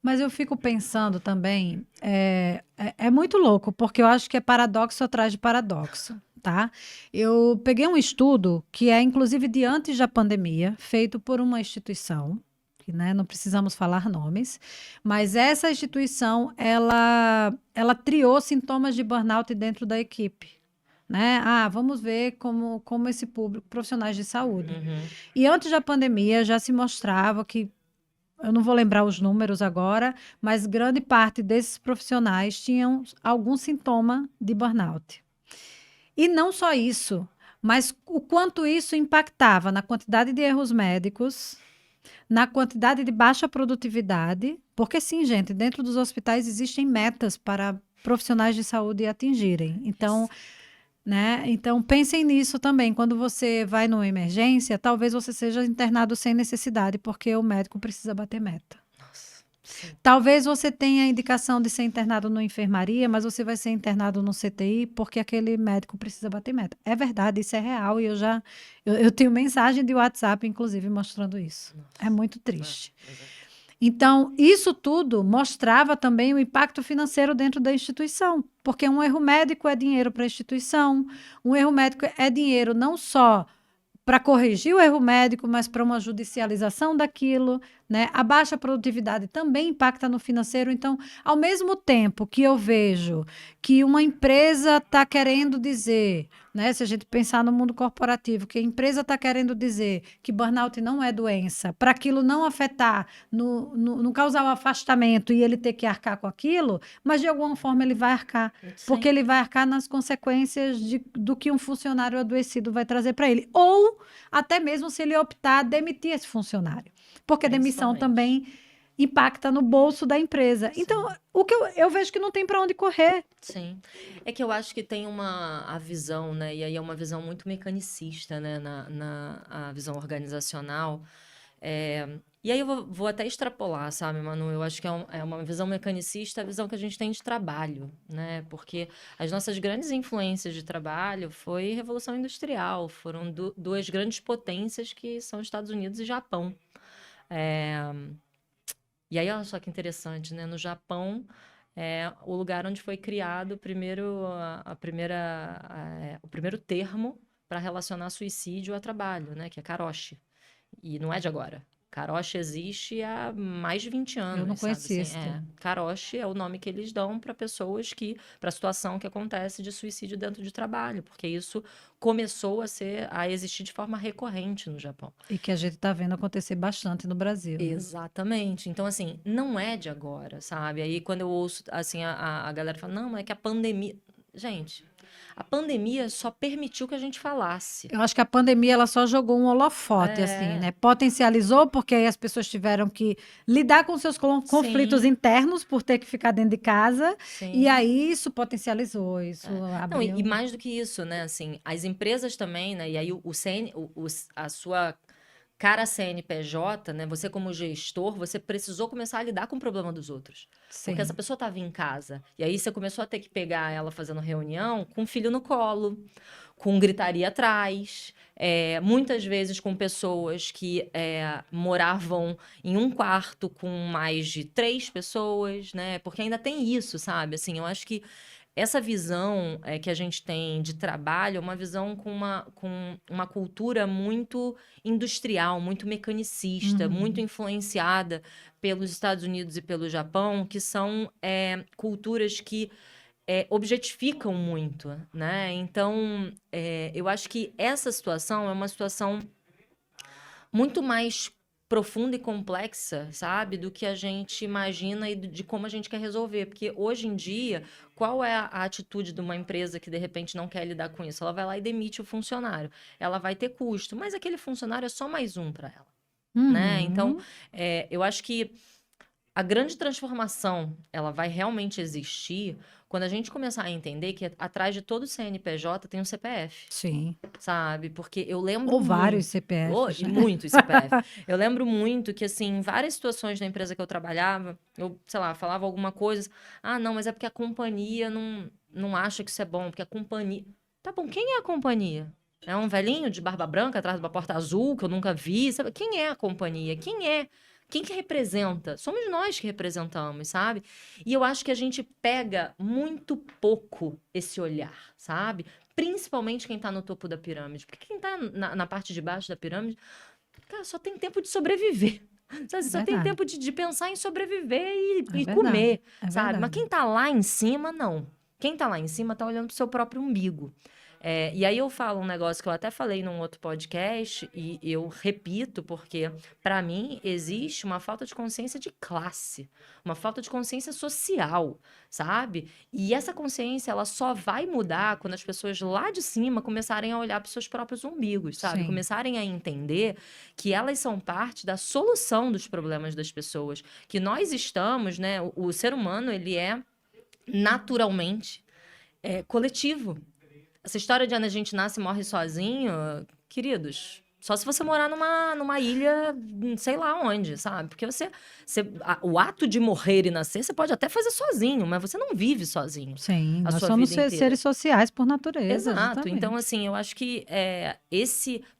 Mas eu fico pensando também, é muito louco, porque eu acho que é paradoxo atrás de paradoxo, tá? Eu peguei um estudo que é, inclusive, de antes da pandemia, feito por uma instituição, que, né, não precisamos falar nomes, mas essa instituição, ela triou sintomas de burnout dentro da equipe. Né? Vamos ver como esse público, profissionais de saúde. Uhum. E antes da pandemia já se mostrava que eu não vou lembrar os números agora, mas grande parte desses profissionais tinham algum sintoma de burnout. E não só isso, mas o quanto isso impactava na quantidade de erros médicos, na quantidade de baixa produtividade, porque sim, gente, dentro dos hospitais existem metas para profissionais de saúde atingirem. Então, né? Então, pensem nisso também. Quando você vai numa emergência, talvez você seja internado sem necessidade, porque o médico precisa bater meta. Nossa, sim. Talvez você tenha a indicação de ser internado na enfermaria, mas você vai ser internado no CTI porque aquele médico precisa bater meta. É verdade, isso é real e eu tenho mensagem de WhatsApp, inclusive, mostrando isso. É Nossa. muito triste. Exato. Então, isso tudo mostrava também o impacto financeiro dentro da instituição, porque um erro médico é dinheiro para a instituição, um erro médico é dinheiro não só para corrigir o erro médico, mas para uma judicialização daquilo, né? A baixa produtividade também impacta no financeiro. Então, ao mesmo tempo que eu vejo que uma empresa está querendo dizer, né? Se a gente pensar no mundo corporativo, que a empresa está querendo dizer que burnout não é doença, para aquilo não afetar, não causar o afastamento e ele ter que arcar com aquilo, mas de alguma forma ele vai arcar, porque Sim. ele vai arcar nas consequências do que um funcionário adoecido vai trazer para ele. Ou até mesmo se ele optar a demitir esse funcionário. Porque a demissão Principalmente. também impacta no bolso da empresa. Sim. Então, o que eu vejo que não tem para onde correr. Sim. É que eu acho que tem a visão, né? E aí é uma visão muito mecanicista, né? A visão organizacional. E aí eu vou até extrapolar, sabe, Manu? Eu acho que é uma visão mecanicista, a visão que a gente tem de trabalho, né? Porque as nossas grandes influências de trabalho foi Revolução Industrial, foram duas grandes potências que são Estados Unidos e Japão. E aí, olha só que interessante, né? No Japão, é o lugar onde foi criado o primeiro termo para relacionar suicídio a trabalho, né? Que é karoshi. E não é de agora. Karoshi existe há mais de 20 Eu não anos, sabe? conhecia Assim, esse termo. Karoshi é o nome que eles dão para pessoas para a situação que acontece de suicídio dentro de trabalho, porque isso começou a existir de forma recorrente no Japão. E que a gente está vendo acontecer bastante no Brasil. Né? Exatamente. Então, assim, não é de agora, sabe? Aí, quando eu ouço, assim, a galera fala, não, é que a pandemia... Gente, a pandemia só permitiu que a gente falasse. Eu acho que a pandemia ela só jogou um holofote, assim, né? Potencializou, porque aí as pessoas tiveram que lidar com seus conflitos Sim, internos por ter que ficar dentro de casa. E sim. aí isso potencializou, isso Não, e abriu. mais do que isso, né? Assim, as empresas também, né? E aí a sua cara CNPJ, né? Você como gestor, você precisou começar a lidar com o problema dos outros. Sim. Porque essa pessoa estava em casa. E aí você começou a ter que pegar ela fazendo reunião com o filho no colo, com gritaria atrás, muitas vezes com pessoas que moravam em um quarto com mais de 3 pessoas, né? Porque ainda tem isso, sabe? Assim, eu acho que essa visão que a gente tem de trabalho é uma visão com uma cultura muito industrial, muito mecanicista, muito influenciada pelos Estados Unidos e pelo Japão, que são culturas que objetificam muito, né? Então, eu acho que essa situação é uma situação muito mais profunda e complexa, sabe? Do que a gente imagina e de como a gente quer resolver. Porque hoje em dia, qual é a atitude de uma empresa que de repente não quer lidar com isso? Ela vai lá e demite o funcionário. Ela vai ter custo, mas aquele funcionário é só mais um para ela, né? Então, eu acho que a grande transformação, ela vai realmente existir quando a gente começar a entender que atrás de todo CNPJ tem um CPF, Sim. sabe? Porque eu lembro Ou vários muito, CPFs, e né? muitos CPF. Eu lembro muito que, assim, em várias situações da empresa que eu trabalhava, eu, sei lá, falava alguma coisa, não, mas é porque a companhia não acha que isso é bom, porque a companhia... Tá bom, quem é a companhia? É um velhinho de barba branca atrás de uma porta azul que eu nunca vi, sabe? Quem é a companhia? Quem que representa? Somos nós que representamos, sabe? E eu acho que a gente pega muito pouco esse olhar, sabe? Principalmente quem tá no topo da pirâmide. Porque quem tá na parte de baixo da pirâmide, cara, só tem tempo de sobreviver. Sabe? Só tem tempo de pensar em sobreviver e comer, sabe? Mas quem tá lá em cima, não. Quem tá lá em cima tá olhando pro seu próprio umbigo. E aí eu falo um negócio que eu até falei num outro podcast e eu repito porque, para mim, existe uma falta de consciência de classe, uma falta de consciência social, sabe? E essa consciência, ela só vai mudar quando as pessoas lá de cima começarem a olhar para os seus próprios umbigos, sabe? Sim. Começarem a entender que elas são parte da solução dos problemas das pessoas, que nós estamos, né? O ser humano, ele é naturalmente coletivo. Essa história de a gente nasce e morre sozinho, queridos, só se você morar numa ilha, sei lá onde, sabe? Porque o ato de morrer e nascer, você pode até fazer sozinho, mas você não vive sozinho. Sim, a nós sua somos vida inteira. seres sociais por natureza. Exato. Exatamente. Então, assim, eu acho que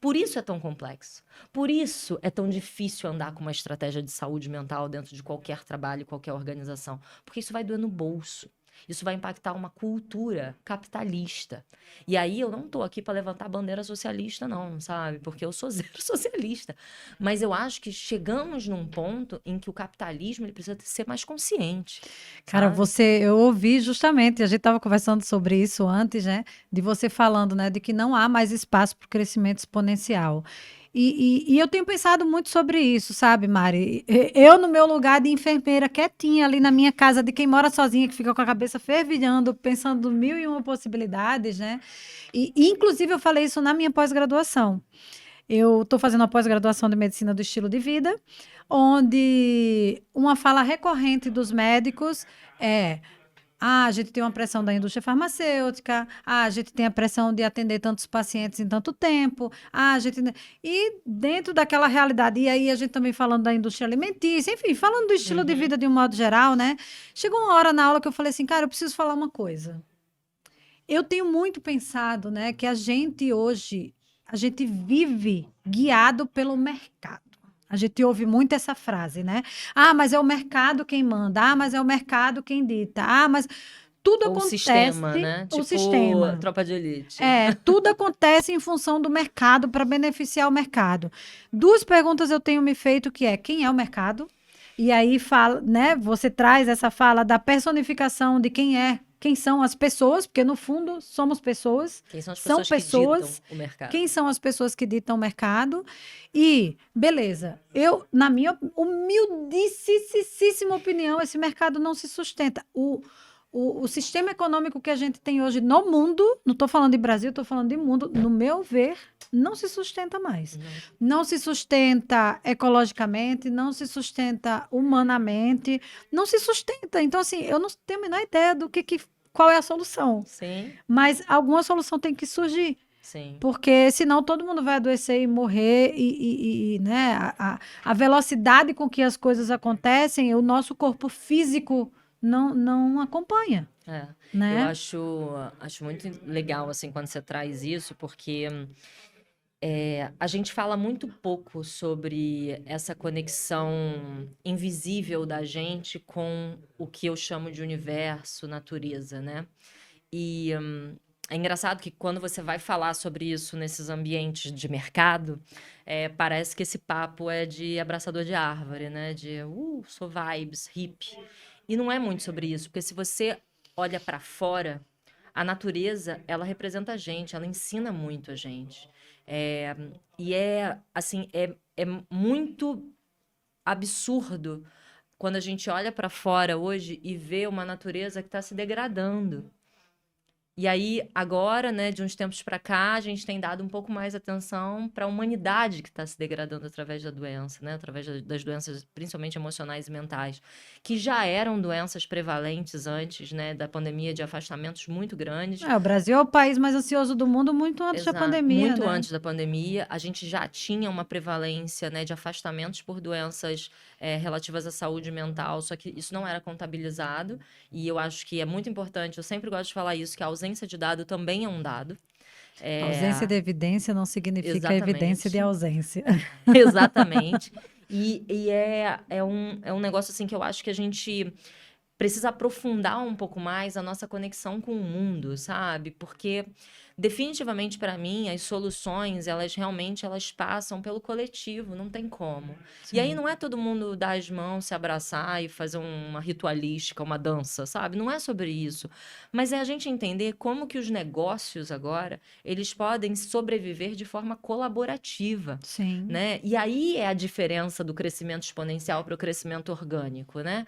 por isso é tão complexo. Por isso é tão difícil andar com uma estratégia de saúde mental dentro de qualquer trabalho, qualquer organização. Porque isso vai doer no bolso. Isso vai impactar uma cultura capitalista. E aí eu não tô aqui para levantar a bandeira socialista, não, sabe? Porque eu sou zero socialista. Mas eu acho que chegamos num ponto em que o capitalismo ele precisa ser mais consciente. Cara, sabe? eu ouvi justamente, a gente estava conversando sobre isso antes, né? De você falando, né? De que não há mais espaço para o crescimento exponencial. E eu tenho pensado muito sobre isso, sabe, Mari? Eu, no meu lugar de enfermeira, quietinha ali na minha casa, de quem mora sozinha, que fica com a cabeça fervilhando, pensando mil e uma possibilidades, né? Inclusive, eu falei isso na minha pós-graduação. Eu estou fazendo a pós-graduação de medicina do estilo de vida, onde uma fala recorrente dos médicos é: a gente tem uma pressão da indústria farmacêutica, a gente tem a pressão de atender tantos pacientes em tanto tempo, a gente... E dentro daquela realidade, e aí a gente também falando da indústria alimentícia, enfim, falando do estilo de vida de um modo geral, né? Chegou uma hora na aula que eu falei assim, cara, eu preciso falar uma coisa. Eu tenho muito pensado, né, que a gente hoje, a gente vive guiado pelo mercado. A gente ouve muito essa frase, né? Mas é o mercado quem manda. Mas é o mercado quem dita. Mas tudo Ou acontece... o sistema, né? O Tipo, sistema. Tropa de Elite. Tudo acontece em função do mercado para beneficiar o mercado. 2 perguntas eu tenho me feito que é: quem é o mercado? E aí fala, né? Você traz essa fala da personificação de quem são as pessoas, porque no fundo somos pessoas. Quem são as pessoas que ditam o mercado? Quem são as pessoas que ditam o mercado? E, beleza, na minha humildíssima opinião, esse mercado não se sustenta. O sistema econômico que a gente tem hoje no mundo, não estou falando de Brasil, estou falando de mundo, no meu ver, não se sustenta mais. Não se sustenta ecologicamente, não se sustenta humanamente, não se sustenta. Então, assim, eu não tenho a menor ideia qual é a solução. Sim. Mas alguma solução tem que surgir. Sim. Porque senão todo mundo vai adoecer e morrer né, a velocidade com que as coisas acontecem, o nosso corpo físico não acompanha, Eu né? acho muito legal, assim, quando você traz isso, porque a gente fala muito pouco sobre essa conexão invisível da gente com o que eu chamo de universo, natureza, né? E é engraçado que quando você vai falar sobre isso nesses ambientes de mercado, parece que esse papo é de abraçador de árvore, né? De, sou vibes, hippie. E não é muito sobre isso, porque se você olha para fora, a natureza, ela representa a gente, ela ensina muito a gente. É, e assim, é muito absurdo quando a gente olha para fora hoje e vê uma natureza que está se degradando. E aí, agora, né, de uns tempos para cá, a gente tem dado um pouco mais atenção para a humanidade que está se degradando através da doença, né? Através das doenças, principalmente emocionais e mentais, que já eram doenças prevalentes antes, né, da pandemia, de afastamentos muito grandes. O Brasil é o país mais ansioso do mundo muito antes da Exato. pandemia, Muito né? antes da pandemia, a gente já tinha uma prevalência, né, de afastamentos por doenças relativas à saúde mental, só que isso não era contabilizado, e eu acho que é muito importante, eu sempre gosto de falar isso, que a ausência de dado também é um dado. Ausência de evidência não significa evidência de Exatamente. ausência. Exatamente. E é um negócio assim que eu acho que a gente precisa aprofundar um pouco mais a nossa conexão com o mundo, sabe? Porque definitivamente para mim as soluções, elas passam pelo coletivo, não tem como. Sim. E aí não é todo mundo dar as mãos, se abraçar e fazer uma ritualística, uma dança, sabe? Não é sobre isso. Mas é a gente entender como que os negócios agora, eles podem sobreviver de forma colaborativa. Sim. Né? E aí é a diferença do crescimento exponencial para o crescimento orgânico, né?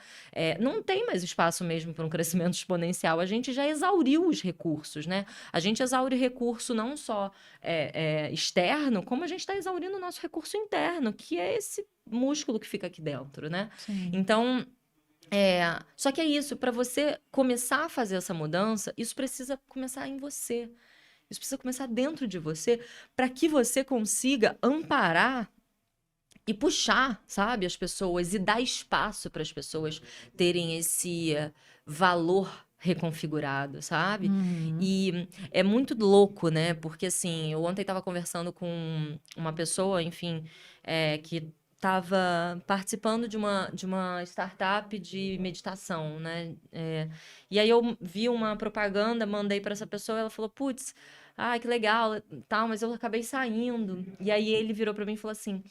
Não tem mais espaço mesmo para um crescimento exponencial. A gente já exauriu os recursos, né? A gente exaure recurso não só externo, como a gente está exaurindo o nosso recurso interno, que é esse músculo que fica aqui dentro, né? Sim. Então, só que é isso, para você começar a fazer essa mudança, isso precisa começar em você. Isso precisa começar dentro de você, para que você consiga amparar e puxar, sabe, as pessoas e dar espaço para as pessoas terem esse valor reconfigurado, sabe? E é muito louco, né? Porque assim, eu ontem estava conversando com uma pessoa, enfim, que estava participando de uma startup de meditação, né? E aí eu vi uma propaganda, mandei para essa pessoa, ela falou, putz, que legal, tal, mas eu acabei saindo. E aí ele virou para mim e falou assim,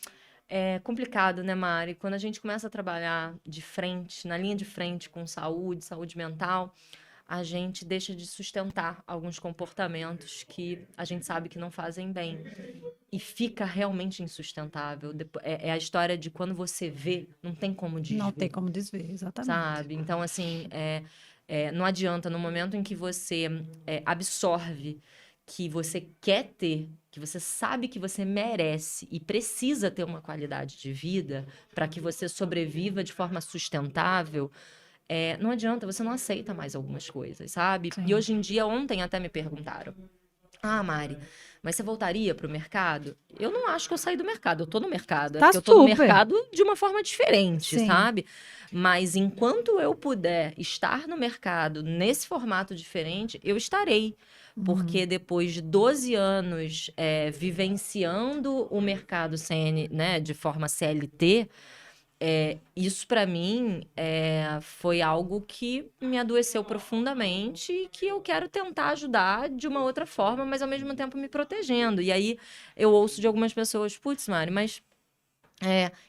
é complicado, né, Mari? Quando a gente começa a trabalhar de frente, na linha de frente com saúde mental, a gente deixa de sustentar alguns comportamentos que a gente sabe que não fazem bem. E fica realmente insustentável. É a história de quando você vê, não tem como desver. Não tem como desver, exatamente. Sabe? Então, assim, não adianta, no momento em que você absorve que você quer ter, que você sabe que você merece e precisa ter uma qualidade de vida para que você sobreviva de forma sustentável, não adianta, você não aceita mais algumas coisas, sabe? Sim. E hoje em dia, ontem até me perguntaram, Mari, mas você voltaria para o mercado? Eu não acho que eu saí do mercado, eu tô no mercado. Tá Porque eu tô no super. mercado de uma forma diferente, Sim. sabe? Mas enquanto eu puder estar no mercado nesse formato diferente, eu estarei. Porque depois de 12 anos vivenciando o mercado né, de forma CLT, isso para mim foi algo que me adoeceu profundamente e que eu quero tentar ajudar de uma outra forma, mas ao mesmo tempo me protegendo. E aí eu ouço de algumas pessoas, putz, Mari, mas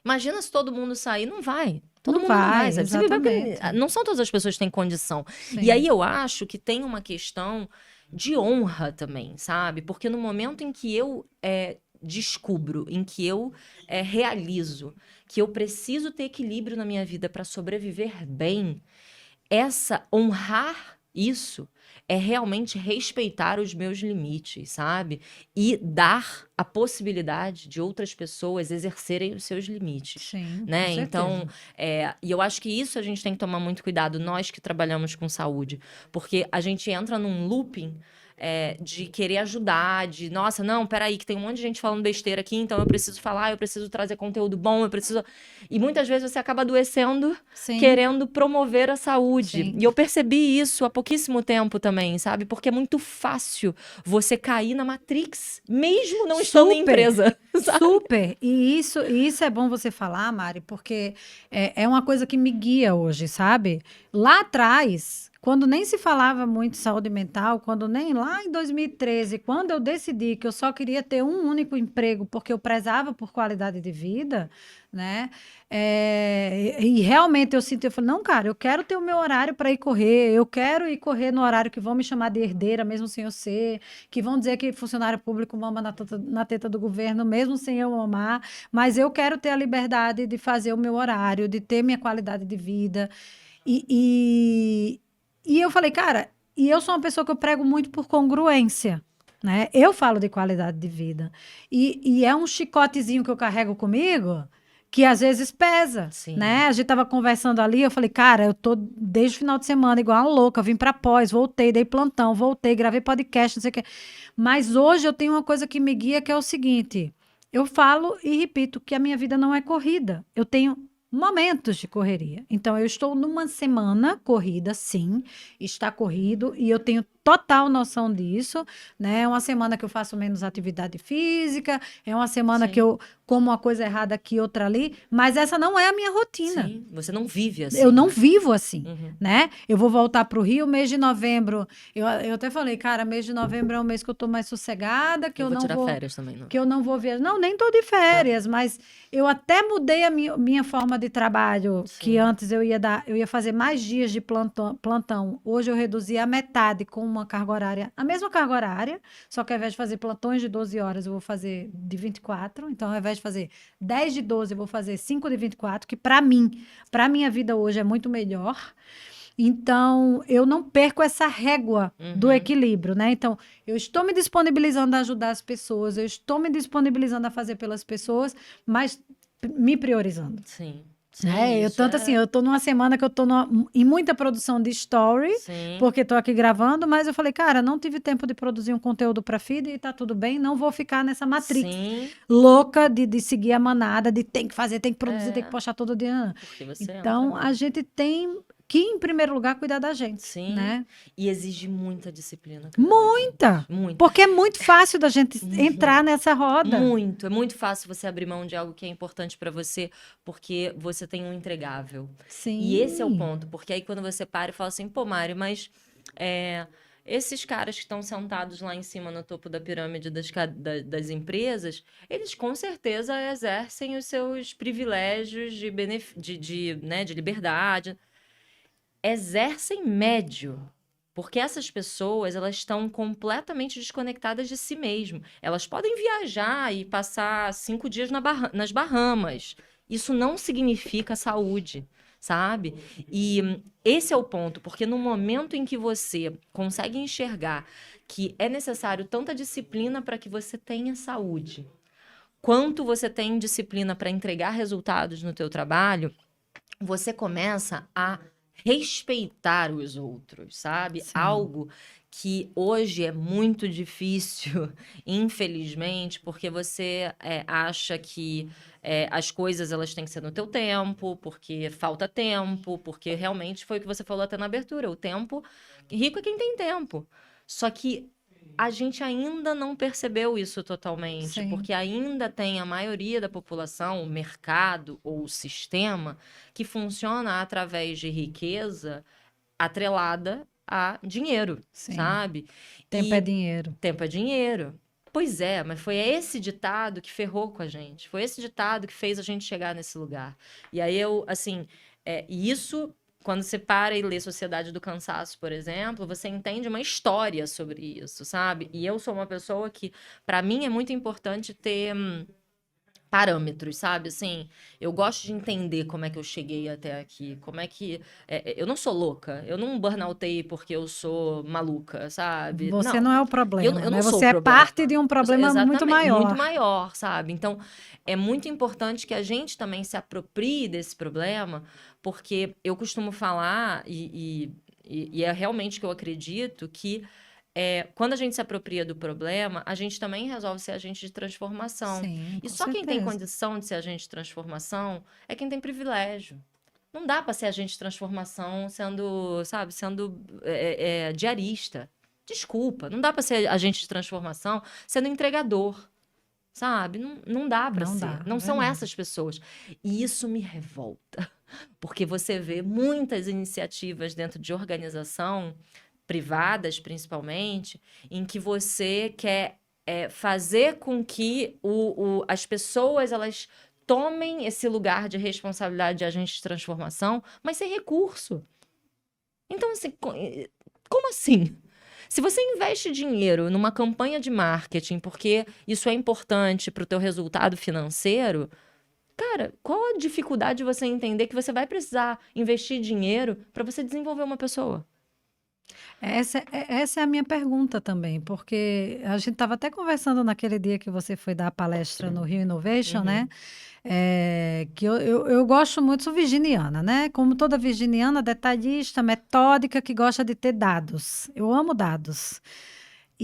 imagina se todo mundo sair. Não vai. Todo mundo não vai, sabe? Exatamente. Não são todas as pessoas que têm condição. Sim. E aí eu acho que tem uma questão de honra também, sabe? Porque no momento em que eu descubro, em que eu realizo que eu preciso ter equilíbrio na minha vida para sobreviver bem, honrar isso é realmente respeitar os meus limites, sabe? E dar a possibilidade de outras pessoas exercerem os seus limites. Sim, né? com certeza. Então, e eu acho que isso a gente tem que tomar muito cuidado, nós que trabalhamos com saúde, porque a gente entra num looping de querer ajudar, de, nossa, não, peraí, que tem um monte de gente falando besteira aqui, então eu preciso falar, eu preciso trazer conteúdo bom, eu preciso... E muitas vezes você acaba adoecendo Sim, querendo promover a saúde. sim. E eu percebi isso há pouquíssimo tempo também, sabe? Porque é muito fácil você cair na Matrix, mesmo não estando em Super, empresa, sabe? super. E isso é bom você falar, Mari, porque é uma coisa que me guia hoje, sabe? Lá atrás, quando nem se falava muito em saúde mental, quando nem lá em 2013, quando eu decidi que eu só queria ter um único emprego porque eu prezava por qualidade de vida, né? E realmente eu senti, eu falei, não, cara, eu quero ter o meu horário para ir correr, eu quero ir correr no horário que vão me chamar de herdeira, mesmo sem eu ser, que vão dizer que funcionário público mama na teta do governo, mesmo sem eu mamar, mas eu quero ter a liberdade de fazer o meu horário, de ter minha qualidade de vida. E, e, e eu falei, cara, e eu sou uma pessoa que eu prego muito por congruência. Né? Eu falo de qualidade de vida. E é um chicotezinho que eu carrego comigo que às vezes pesa, Sim. né? A gente tava conversando ali, eu falei, cara, eu tô desde o final de semana igual uma louca, vim pra pós, voltei, dei plantão, voltei, gravei podcast, não sei o quê. Mas hoje eu tenho uma coisa que me guia, que é o seguinte: eu falo e repito que a minha vida não é corrida. Eu tenho momentos de correria. Então, eu estou numa semana corrida, sim, está corrido, e eu tenho total noção disso, né? É uma semana que eu faço menos atividade física, é uma semana Sim. que eu como uma coisa errada aqui, outra ali, mas essa não é a minha rotina. Sim, você não vive assim. Eu não vivo assim, Uhum. né? Eu vou voltar para o Rio, mês de novembro. Eu até falei, cara, mês de novembro é um mês que eu tô mais sossegada, que Eu eu vou não tirar vou, férias também, não. que eu não vou viajar. Não, nem tô de férias, mas eu até mudei a minha forma de trabalho, que Sim. antes eu ia fazer mais dias de plantão. Hoje eu reduzi a metade com uma carga horária, a mesma carga horária, só que ao invés de fazer plantões de 12 horas, eu vou fazer de 24. Então, ao invés de fazer 10 de 12, eu vou fazer 5 de 24, que para minha vida hoje é muito melhor. Então, eu não perco essa régua do Uhum. equilíbrio, né? Então, eu estou me disponibilizando a ajudar as pessoas, eu estou me disponibilizando a fazer pelas pessoas, mas me priorizando. Sim. Né? Sim, isso Tanto assim, eu tô numa semana que eu tô em muita produção de story, Sim. porque tô aqui gravando, mas eu falei, cara, não tive tempo de produzir um conteúdo para feed e tá tudo bem, não vou ficar nessa matrix Sim. louca de seguir a manada, de tem que fazer, tem que produzir, tem que É, postar todo dia. porque você Então, entra, né? a gente tem que, em primeiro lugar, cuidar da gente, Sim. né? E exige muita disciplina, cara, da Muita! gente. Muito. Porque é muito fácil da gente entrar nessa roda. Muito. É muito fácil você abrir mão de algo que é importante pra você, porque você tem um entregável. E esse é o Sim. ponto, porque aí quando você para e fala assim, pô, Mário, mas esses caras que estão sentados lá em cima no topo da pirâmide das empresas, eles com certeza exercem os seus privilégios de liberdade. Exercem médio. Porque essas pessoas, elas estão completamente desconectadas de si mesmo. Elas podem viajar e passar 5 dias nas Bahamas. Isso não significa saúde, sabe? E esse é o ponto, porque no momento em que você consegue enxergar que é necessário tanta disciplina para que você tenha saúde, quanto você tem disciplina para entregar resultados no teu trabalho, você começa a respeitar os outros, sabe? Sim. Algo que hoje é muito difícil, infelizmente, porque você acha que as coisas elas têm que ser no teu tempo, porque falta tempo, porque realmente foi o que você falou até na abertura, o tempo, rico é quem tem tempo. Só que a gente ainda não percebeu isso totalmente, Sim. porque ainda tem a maioria da população, o mercado ou o sistema, que funciona através de riqueza atrelada a dinheiro, Sim. sabe? Tempo é dinheiro. Tempo é dinheiro. Pois é, mas foi esse ditado que ferrou com a gente. Foi esse ditado que fez a gente chegar nesse lugar. E aí isso, quando você para e lê Sociedade do Cansaço, por exemplo, você entende uma história sobre isso, sabe? E eu sou uma pessoa que, para mim, é muito importante ter parâmetros, sabe? Assim, eu gosto de entender como é que eu cheguei até aqui, como é que... eu não sou louca, eu não burnoutei porque eu sou maluca, sabe? Você não é o problema, eu não né? sou Você o é problema. parte de um problema muito Exatamente, muito maior. maior, sabe? Então, é muito importante que a gente também se aproprie desse problema, porque eu costumo falar, e é realmente que eu acredito, que quando a gente se apropria do problema, a gente também resolve ser agente de transformação. Sim, E com só quem tem certeza. condição de ser agente de transformação é quem tem privilégio. Não dá para ser agente de transformação sendo, sabe, sendo diarista. Desculpa, não dá para ser agente de transformação sendo entregador, sabe? Não dá para Não ser. dá, Não são verdade. essas pessoas. E isso me revolta, porque você vê muitas iniciativas dentro de organização, privadas principalmente, em que você quer fazer com que as pessoas elas tomem esse lugar de responsabilidade de agente de transformação, mas sem recurso. Então, assim, como assim? Se você investe dinheiro numa campanha de marketing porque isso é importante para o teu resultado financeiro, cara, qual a dificuldade de você entender que você vai precisar investir dinheiro para você desenvolver uma pessoa? Essa é a minha pergunta também, porque a gente estava até conversando naquele dia que você foi dar a palestra no Rio Innovation, né? Uhum. Que eu gosto muito, sou virginiana, né? Como toda virginiana, detalhista, metódica, que gosta de ter dados. Eu amo dados.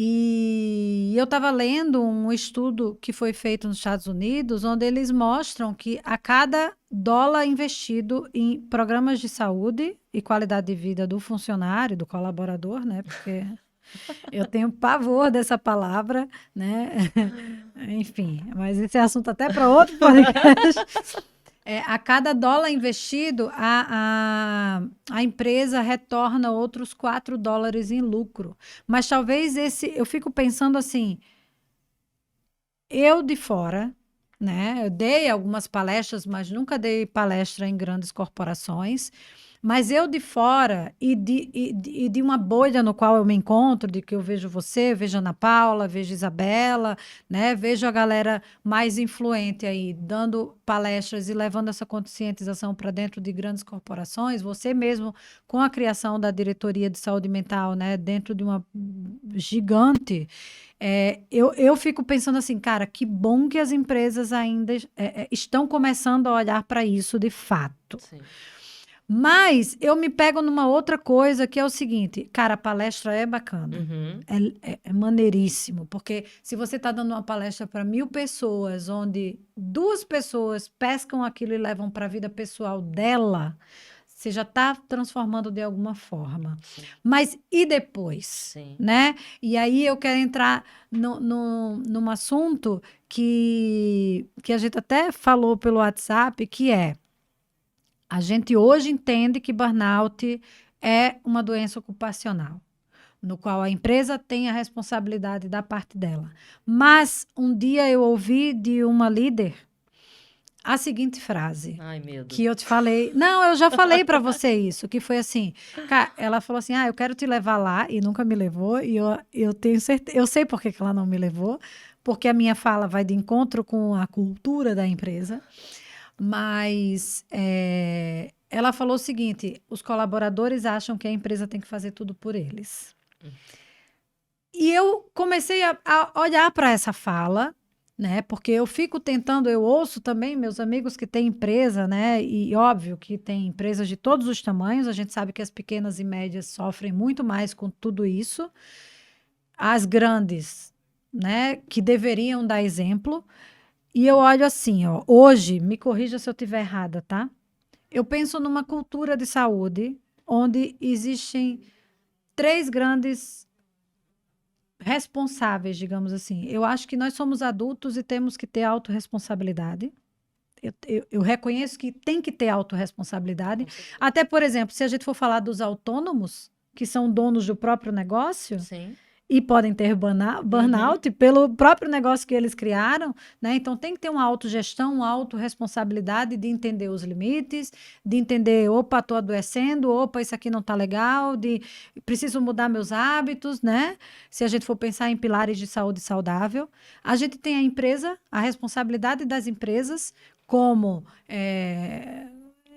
E eu estava lendo um estudo que foi feito nos Estados Unidos, onde eles mostram que a cada dólar investido em programas de saúde e qualidade de vida do funcionário, do colaborador, né? Porque eu tenho pavor dessa palavra, né? Enfim, mas esse é assunto até para outro podcast. A cada dólar investido, a empresa retorna outros 4 dólares em lucro. Mas talvez eu fico pensando assim, eu de fora, né? Eu dei algumas palestras, mas nunca dei palestra em grandes corporações. Mas eu de fora e de uma bolha no qual eu me encontro, de que eu vejo você, vejo a Ana Paula, vejo a Isabela, né? Vejo a galera mais influente aí dando palestras e levando essa conscientização para dentro de grandes corporações. Você mesmo, com a criação da diretoria de saúde mental, né? Dentro de uma gigante. Eu fico pensando assim, cara, que bom que as empresas ainda estão começando a olhar para isso de fato. Sim. Mas eu me pego numa outra coisa que é o seguinte, cara, a palestra é bacana, Uhum. é maneiríssimo, porque se você está dando uma palestra para 1.000 pessoas, onde 2 pessoas pescam aquilo e levam para a vida pessoal dela, você já está transformando de alguma forma. Sim. Mas e depois? Sim. Né? E aí eu quero entrar num assunto que a gente até falou pelo WhatsApp, que a gente hoje entende que burnout é uma doença ocupacional, no qual a empresa tem a responsabilidade da parte dela. Mas um dia eu ouvi de uma líder a seguinte frase, Ai, medo. que eu te falei, não, eu já falei para você isso, que foi assim, ela falou assim, eu quero te levar lá, e nunca me levou, e eu tenho certeza, eu sei por que ela não me levou, porque a minha fala vai de encontro com a cultura da empresa. Mas ela falou o seguinte: os colaboradores acham que a empresa tem que fazer tudo por eles. E eu comecei a olhar para essa fala, né? Porque eu fico tentando, eu ouço também meus amigos que têm empresa, né? E óbvio que tem empresas de todos os tamanhos, a gente sabe que as pequenas e médias sofrem muito mais com tudo isso. As grandes, né? Que deveriam dar exemplo. E eu olho assim, ó, hoje, me corrija se eu estiver errada, tá? Eu penso numa cultura de saúde onde existem 3 grandes responsáveis, digamos assim. Eu acho que nós somos adultos e temos que ter autorresponsabilidade. Eu reconheço que tem que ter autorresponsabilidade. Até, por exemplo, se a gente for falar dos autônomos, que são donos do próprio negócio, Sim. e podem ter burnout pelo próprio negócio que eles criaram, né? Então tem que ter uma autogestão, uma autorresponsabilidade de entender os limites, de entender, opa, estou adoecendo, opa, isso aqui não está legal, de preciso mudar meus hábitos, né? Se a gente for pensar em pilares de saúde saudável. A gente tem a empresa, a responsabilidade das empresas, como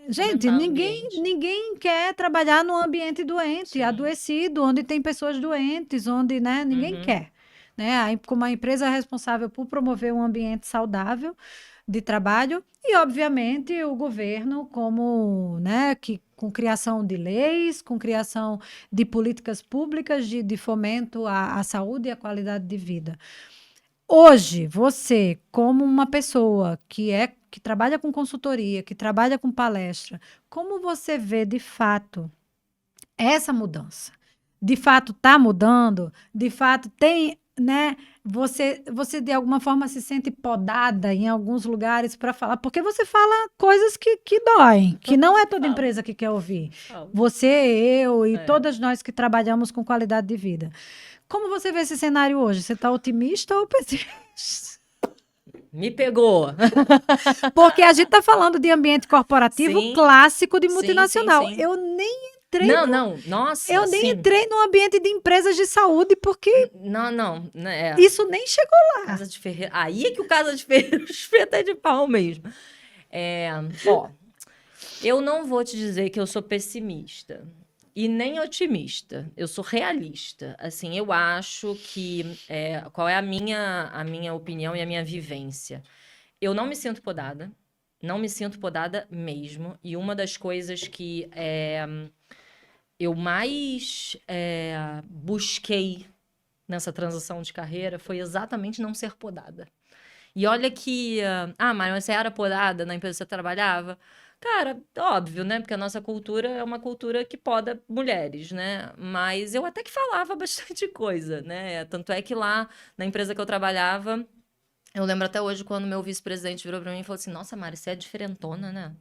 gente, ninguém quer trabalhar num ambiente doente, Sim. adoecido, onde tem pessoas doentes, onde, né, ninguém quer. Né? Como a empresa é responsável por promover um ambiente saudável, de trabalho e, obviamente, o governo como, né, que com criação de leis, com criação de políticas públicas de fomento à saúde e à qualidade de vida. Hoje, você, como uma pessoa que trabalha com consultoria, que trabalha com palestra, como você vê de fato essa mudança? De fato está mudando? De fato tem, né? Você de alguma forma se sente podada em alguns lugares para falar, porque você fala coisas que doem, que não é toda Falo, empresa que quer ouvir. falo. Você, eu e É. todas nós que trabalhamos com qualidade de vida. Como você vê esse cenário hoje? Você está otimista ou pessimista? Me pegou. Porque a gente está falando de ambiente corporativo Sim, clássico de sim, multinacional. sim. Eu nem entrei Não, nossa, Eu nem sim. entrei no ambiente de empresas de saúde, porque Não, né, isso nem chegou lá. Casa de Ferreiro. Aí é que o Casa de Ferreiro espeta é de pau mesmo. Ó, eu não vou te dizer que eu sou pessimista e nem otimista. Eu sou realista. Assim, eu acho que qual é a minha opinião e a minha vivência? Eu não me sinto podada. Não me sinto podada mesmo. E uma das coisas que eu mais busquei nessa transição de carreira foi exatamente não ser podada. E olha que, mas você era podada na empresa que você trabalhava? Cara, óbvio, né? Porque a nossa cultura é uma cultura que poda mulheres, né? Mas eu até que falava bastante coisa, né? Tanto é que lá na empresa que eu trabalhava, eu lembro até hoje quando meu vice-presidente virou pra mim e falou assim: Nossa, Mari, você é diferentona, né?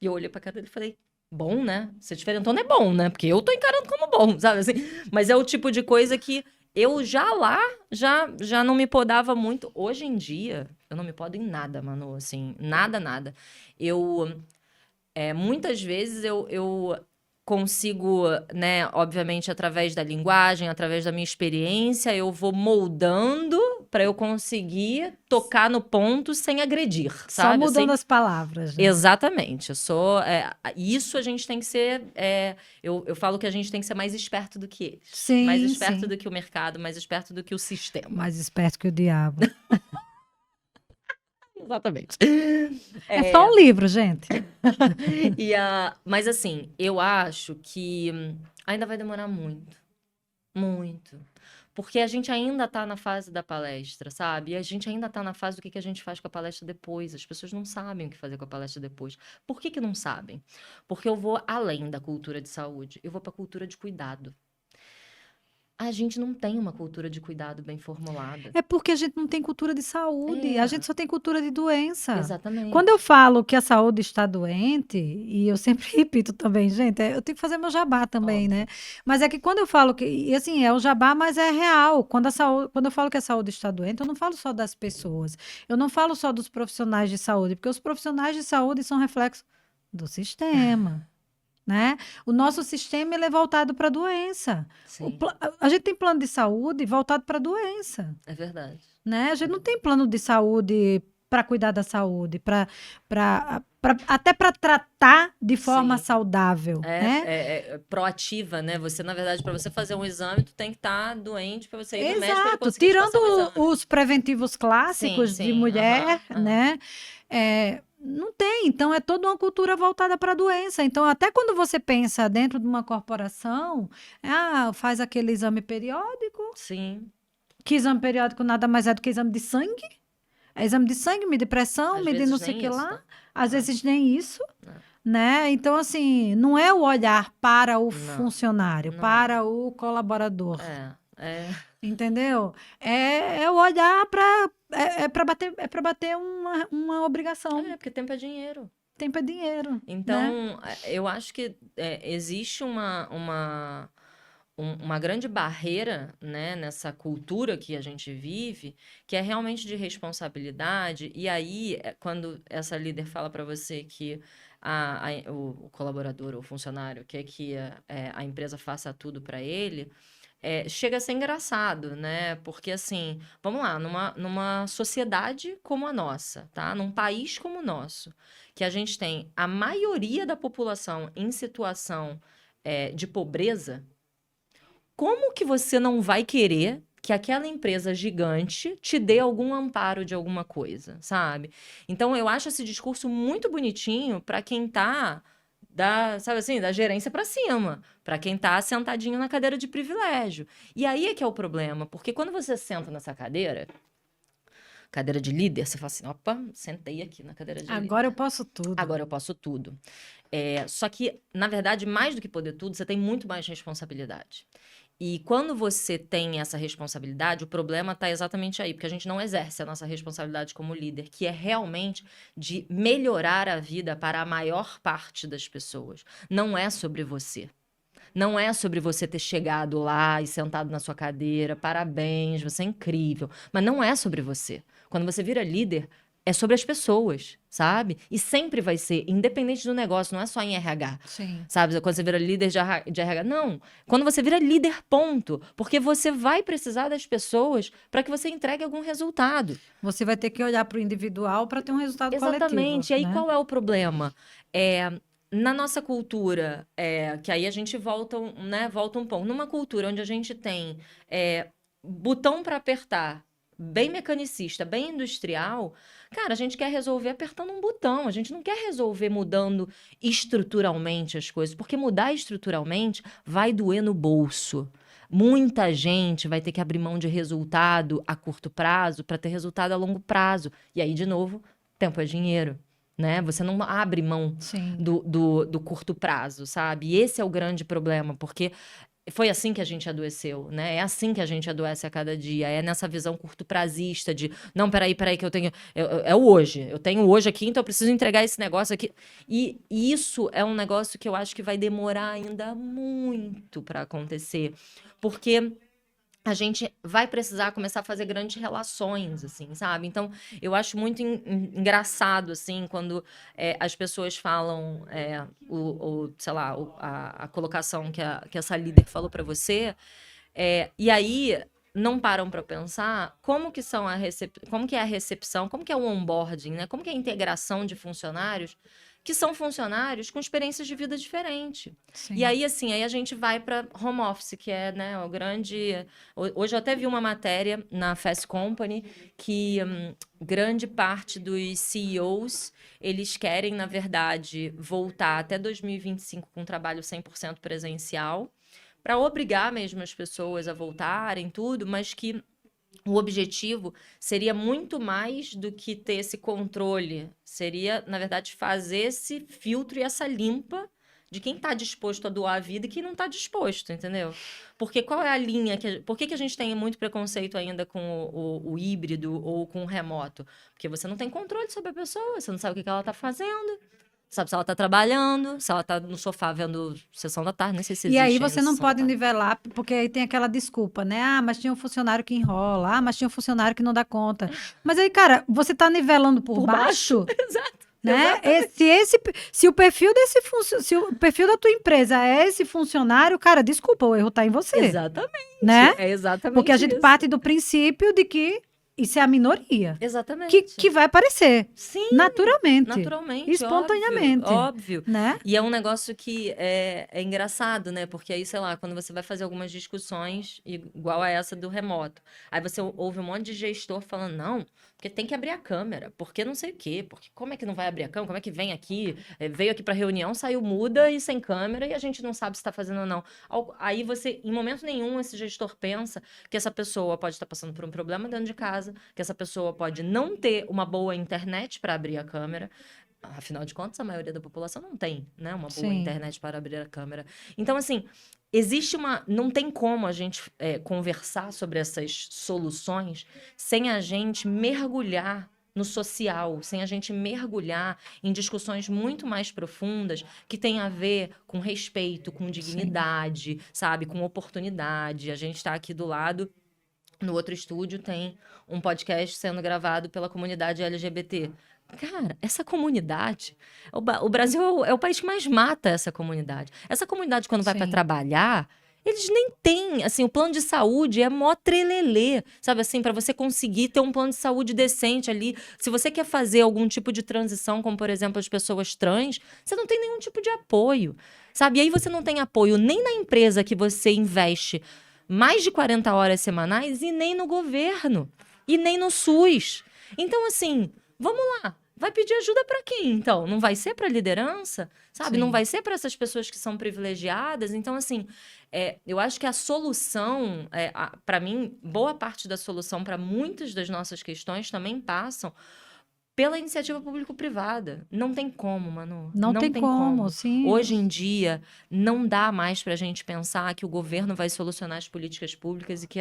E eu olhei pra cara dele e falei: Bom, né? Ser diferentona é bom, né? Porque eu tô encarando como bom, sabe assim? Mas é o tipo de coisa que eu já lá, já não me podava muito. Hoje em dia, eu não me podo em nada, Manu, assim, nada. Eu, muitas vezes eu consigo, né, obviamente através da linguagem, através da minha experiência, eu vou moldando para eu conseguir tocar no ponto sem agredir, Só sabe? mudando as palavras, né? Exatamente. Eu sou. Isso a gente tem que ser. Eu falo que a gente tem que ser mais esperto do que eles. Mais Sim, esperto sim. do que o mercado, mais esperto do que o sistema. Mais esperto que o diabo. Exatamente. É só um livro, gente. Mas assim, eu acho que ainda vai demorar muito. Muito. Porque a gente ainda tá na fase da palestra, sabe? E a gente ainda tá na fase do que a gente faz com a palestra depois. As pessoas não sabem o que fazer com a palestra depois. Por que não sabem? Porque eu vou além da cultura de saúde. Eu vou pra cultura de cuidado. A gente não tem uma cultura de cuidado bem formulada. É porque a gente não tem cultura de saúde, a gente só tem cultura de doença. Exatamente. Quando eu falo que a saúde está doente, e eu sempre repito também, gente, eu tenho que fazer meu jabá também, Óbvio. né? Mas é que quando eu falo que, e assim, é o jabá, mas é real. Quando eu falo que a saúde está doente, eu não falo só das pessoas. Eu não falo só dos profissionais de saúde, porque os profissionais de saúde são reflexo do sistema. Né? O nosso sistema ele é voltado para a doença. Sim, A gente tem plano de saúde voltado para a doença. é verdade. Né? A gente não tem plano de saúde para cuidar da saúde, até para tratar de forma Sim. saudável. Né? É proativa, né? Você, na verdade, para você fazer um exame, tu tem que estar doente para você ir no médico para ele Exato, conseguir te passar um tirando exame. os preventivos clássicos de Sim, mulher, aham. né? Não tem, então é toda uma cultura voltada para a doença. Então, até quando você pensa dentro de uma corporação, faz aquele exame periódico. Sim. Que exame periódico nada mais é do que exame de sangue. É exame de sangue, medir pressão, Às medir vezes não sei o nem que isso, lá. né? Às vezes nem isso, Não. né? Então, assim, não é o olhar para o Não, funcionário, não. para o colaborador. É. Entendeu? É o olhar para bater uma obrigação. Porque tempo é dinheiro. Tempo é dinheiro, né? Então, eu acho que existe uma grande barreira, né, nessa cultura que a gente vive, que é realmente de responsabilidade. E aí, quando essa líder fala para você que o colaborador ou funcionário quer que a empresa faça tudo para ele, chega a ser engraçado, né? Porque, assim, vamos lá, numa sociedade como a nossa, tá? Num país como o nosso, que a gente tem a maioria da população em situação de pobreza, como que você não vai querer que aquela empresa gigante te dê algum amparo de alguma coisa, sabe? Então, eu acho esse discurso muito bonitinho para quem tá sabe assim, da gerência para cima, para quem tá sentadinho na cadeira de privilégio. E aí é que é o problema, porque quando você senta nessa cadeira de líder, você fala assim, opa, sentei aqui na cadeira de líder. Agora eu posso tudo. Agora eu posso tudo. Só que, na verdade, mais do que poder tudo, você tem muito mais responsabilidade. E quando você tem essa responsabilidade, o problema está exatamente aí, porque a gente não exerce a nossa responsabilidade como líder, que é realmente de melhorar a vida para a maior parte das pessoas. Não é sobre você. Não é sobre você ter chegado lá e sentado na sua cadeira, parabéns, você é incrível. Mas não é sobre você. Quando você vira líder, é sobre as pessoas, sabe? E sempre vai ser, independente do negócio, não é só em RH. Sim. Sabe? Quando você vira líder de RH. Não. Quando você vira líder, ponto. Porque você vai precisar das pessoas para que você entregue algum resultado. Você vai ter que olhar para o individual para ter um resultado coletivo. Exatamente. E aí, né? qual é o problema? Na nossa cultura, que aí a gente volta um pouco. Numa cultura onde a gente tem botão para apertar, bem mecanicista, bem industrial, cara, a gente quer resolver apertando um botão. A gente não quer resolver mudando estruturalmente as coisas, porque mudar estruturalmente vai doer no bolso. Muita gente vai ter que abrir mão de resultado a curto prazo para ter resultado a longo prazo. E aí, de novo, tempo é dinheiro. Né? Você não abre mão do curto prazo, sabe? E esse é o grande problema, porque foi assim que a gente adoeceu, né? É assim que a gente adoece a cada dia. É nessa visão curto-prazista de, não, peraí, que eu tenho... É o hoje. Eu tenho hoje aqui, então eu preciso entregar esse negócio aqui. E isso é um negócio que eu acho que vai demorar ainda muito para acontecer. Porque a gente vai precisar começar a fazer grandes relações, assim, sabe? Então, eu acho muito engraçado, assim, quando as pessoas falam, sei lá, a colocação que essa líder falou para você, e aí não param para pensar como que como que é a recepção, como que é o onboarding, né? Como que é a integração de funcionários que são funcionários com experiências de vida diferentes. E aí, assim, aí a gente vai para home office, que é, né, o grande... Hoje eu até vi uma matéria na Fast Company que grande parte dos CEOs, eles querem, na verdade, voltar até 2025 com um trabalho 100% presencial, para obrigar mesmo as pessoas a voltarem, tudo, mas que o objetivo seria muito mais do que ter esse controle. Seria, na verdade, fazer esse filtro e essa limpa de quem está disposto a doar a vida e quem não está disposto, entendeu? Porque qual é a linha? Por que a gente tem muito preconceito ainda com o híbrido ou com o remoto? Porque você não tem controle sobre a pessoa, você não sabe o que ela está fazendo. Sabe se ela tá trabalhando, se ela tá no sofá vendo Sessão da Tarde, nem sei se existe. E aí você não Sessão da pode Tarde. nivelar, porque aí tem aquela desculpa, né? Ah, mas tinha um funcionário que enrola. Ah, mas tinha um funcionário que não dá conta. Mas aí, cara, você tá nivelando por baixo? Exato. Né? Se o perfil se o perfil da tua empresa é esse funcionário, cara, desculpa, o erro tá em você. Exatamente. Né? É exatamente Porque a gente isso. parte do princípio de que isso é a minoria. Exatamente. Que vai aparecer. Sim. Naturalmente. Naturalmente. Espontaneamente. Óbvio. Né? E é um negócio que é engraçado, né? Porque aí, sei lá, quando você vai fazer algumas discussões igual a essa do remoto, aí você ouve um monte de gestor falando, não, porque tem que abrir a câmera, porque não sei o quê, porque como é que não vai abrir a câmera, como é que vem aqui, veio aqui pra reunião, saiu muda e sem câmera e a gente não sabe se tá fazendo ou não. Aí você, em momento nenhum, esse gestor pensa que essa pessoa pode estar passando por um problema dentro de casa, que essa pessoa pode não ter uma boa internet para abrir a câmera. Afinal de contas, a maioria da população não tem, né, uma boa internet para abrir a câmera. Então, assim, não tem como a gente conversar sobre essas soluções sem a gente mergulhar no social, sem a gente mergulhar em discussões muito mais profundas que têm a ver com respeito, com dignidade, sabe, com oportunidade. A gente está aqui do lado. No outro estúdio tem um podcast sendo gravado pela comunidade LGBT. Cara, essa comunidade... O Brasil é o país que mais mata essa comunidade. Essa comunidade, quando vai para trabalhar, eles nem têm... Assim, o plano de saúde é mó trelelê. Sabe assim, para você conseguir ter um plano de saúde decente ali. Se você quer fazer algum tipo de transição, como, por exemplo, as pessoas trans, você não tem nenhum tipo de apoio. Sabe? E aí você não tem apoio nem na empresa que você investe mais de 40 horas semanais e nem no governo, e nem no SUS. Então, assim, vamos lá. Vai pedir ajuda para quem, então? Não vai ser para a liderança, sabe? Sim. Não vai ser para essas pessoas que são privilegiadas. Então, assim, eu acho que a solução, para mim, boa parte da solução para muitas das nossas questões também passam pela iniciativa público-privada. Não tem como, Manu. Não tem tem como, sim. Hoje em dia, não dá mais para a gente pensar que o governo vai solucionar as políticas públicas e que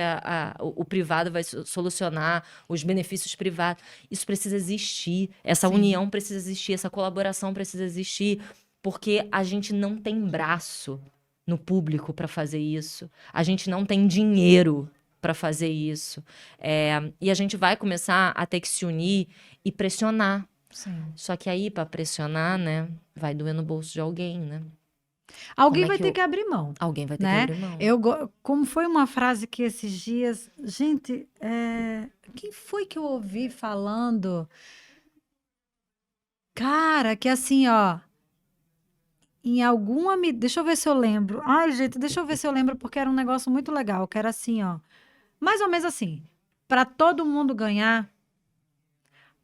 o privado vai solucionar os benefícios privados. Isso precisa existir. Essa Sim. união precisa existir. Essa colaboração precisa existir. Porque a gente não tem braço no público para fazer isso. A gente não tem dinheiro para fazer isso. E a gente vai começar a ter que se unir e pressionar. Sim. Só que aí, para pressionar, né, vai doer no bolso de alguém, né? Alguém Como é vai que ter eu- que abrir mão, Alguém vai ter né? que abrir mão. Como foi uma frase que esses dias, gente, quem foi que eu ouvi falando? Cara, que assim, ó, deixa eu ver se eu lembro. Ai, gente, deixa eu ver se eu lembro porque era um negócio muito legal, que era assim, ó, mais ou menos assim, para todo mundo ganhar,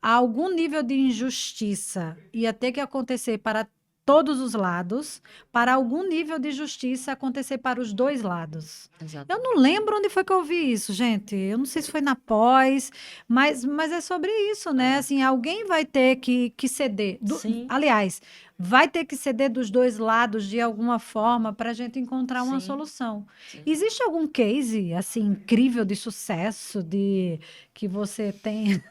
algum nível de injustiça ia ter que acontecer para todos os lados, para algum nível de justiça acontecer para os dois lados. Exato. Eu não lembro onde foi que eu ouvi isso, gente. Eu não sei se foi na pós, mas é sobre isso, né? Assim, alguém vai ter que ceder. Sim. Aliás, vai ter que ceder dos dois lados de alguma forma para a gente encontrar uma Sim. solução. Sim. Existe algum case assim incrível de sucesso de que você tem?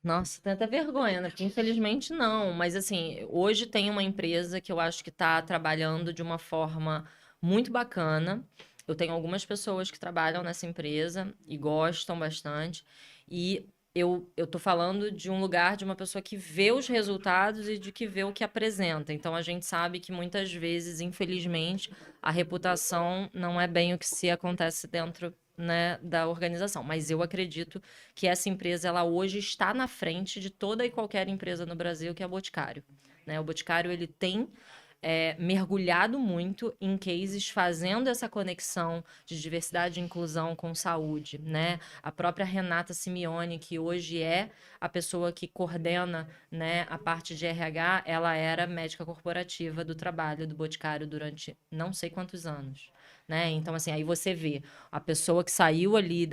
Nossa, tem até vergonha, né? Porque infelizmente não. Mas assim, hoje tem uma empresa que eu acho que está trabalhando de uma forma muito bacana. Eu tenho algumas pessoas que trabalham nessa empresa e gostam bastante. E eu tô falando de um lugar de uma pessoa que vê os resultados e de que vê o que apresenta. Então a gente sabe que muitas vezes, infelizmente, a reputação não é bem o que se acontece dentro, né, da organização. Mas eu acredito que essa empresa, ela hoje está na frente de toda e qualquer empresa no Brasil, que é a Boticário, né? O Boticário, ele tem mergulhado muito em cases fazendo essa conexão de diversidade e inclusão com saúde, né? A própria Renata Simeone, que hoje é a pessoa que coordena, né, a parte de RH, ela era médica corporativa do trabalho do Boticário durante não sei quantos anos, né? Então, assim, aí você vê a pessoa que saiu ali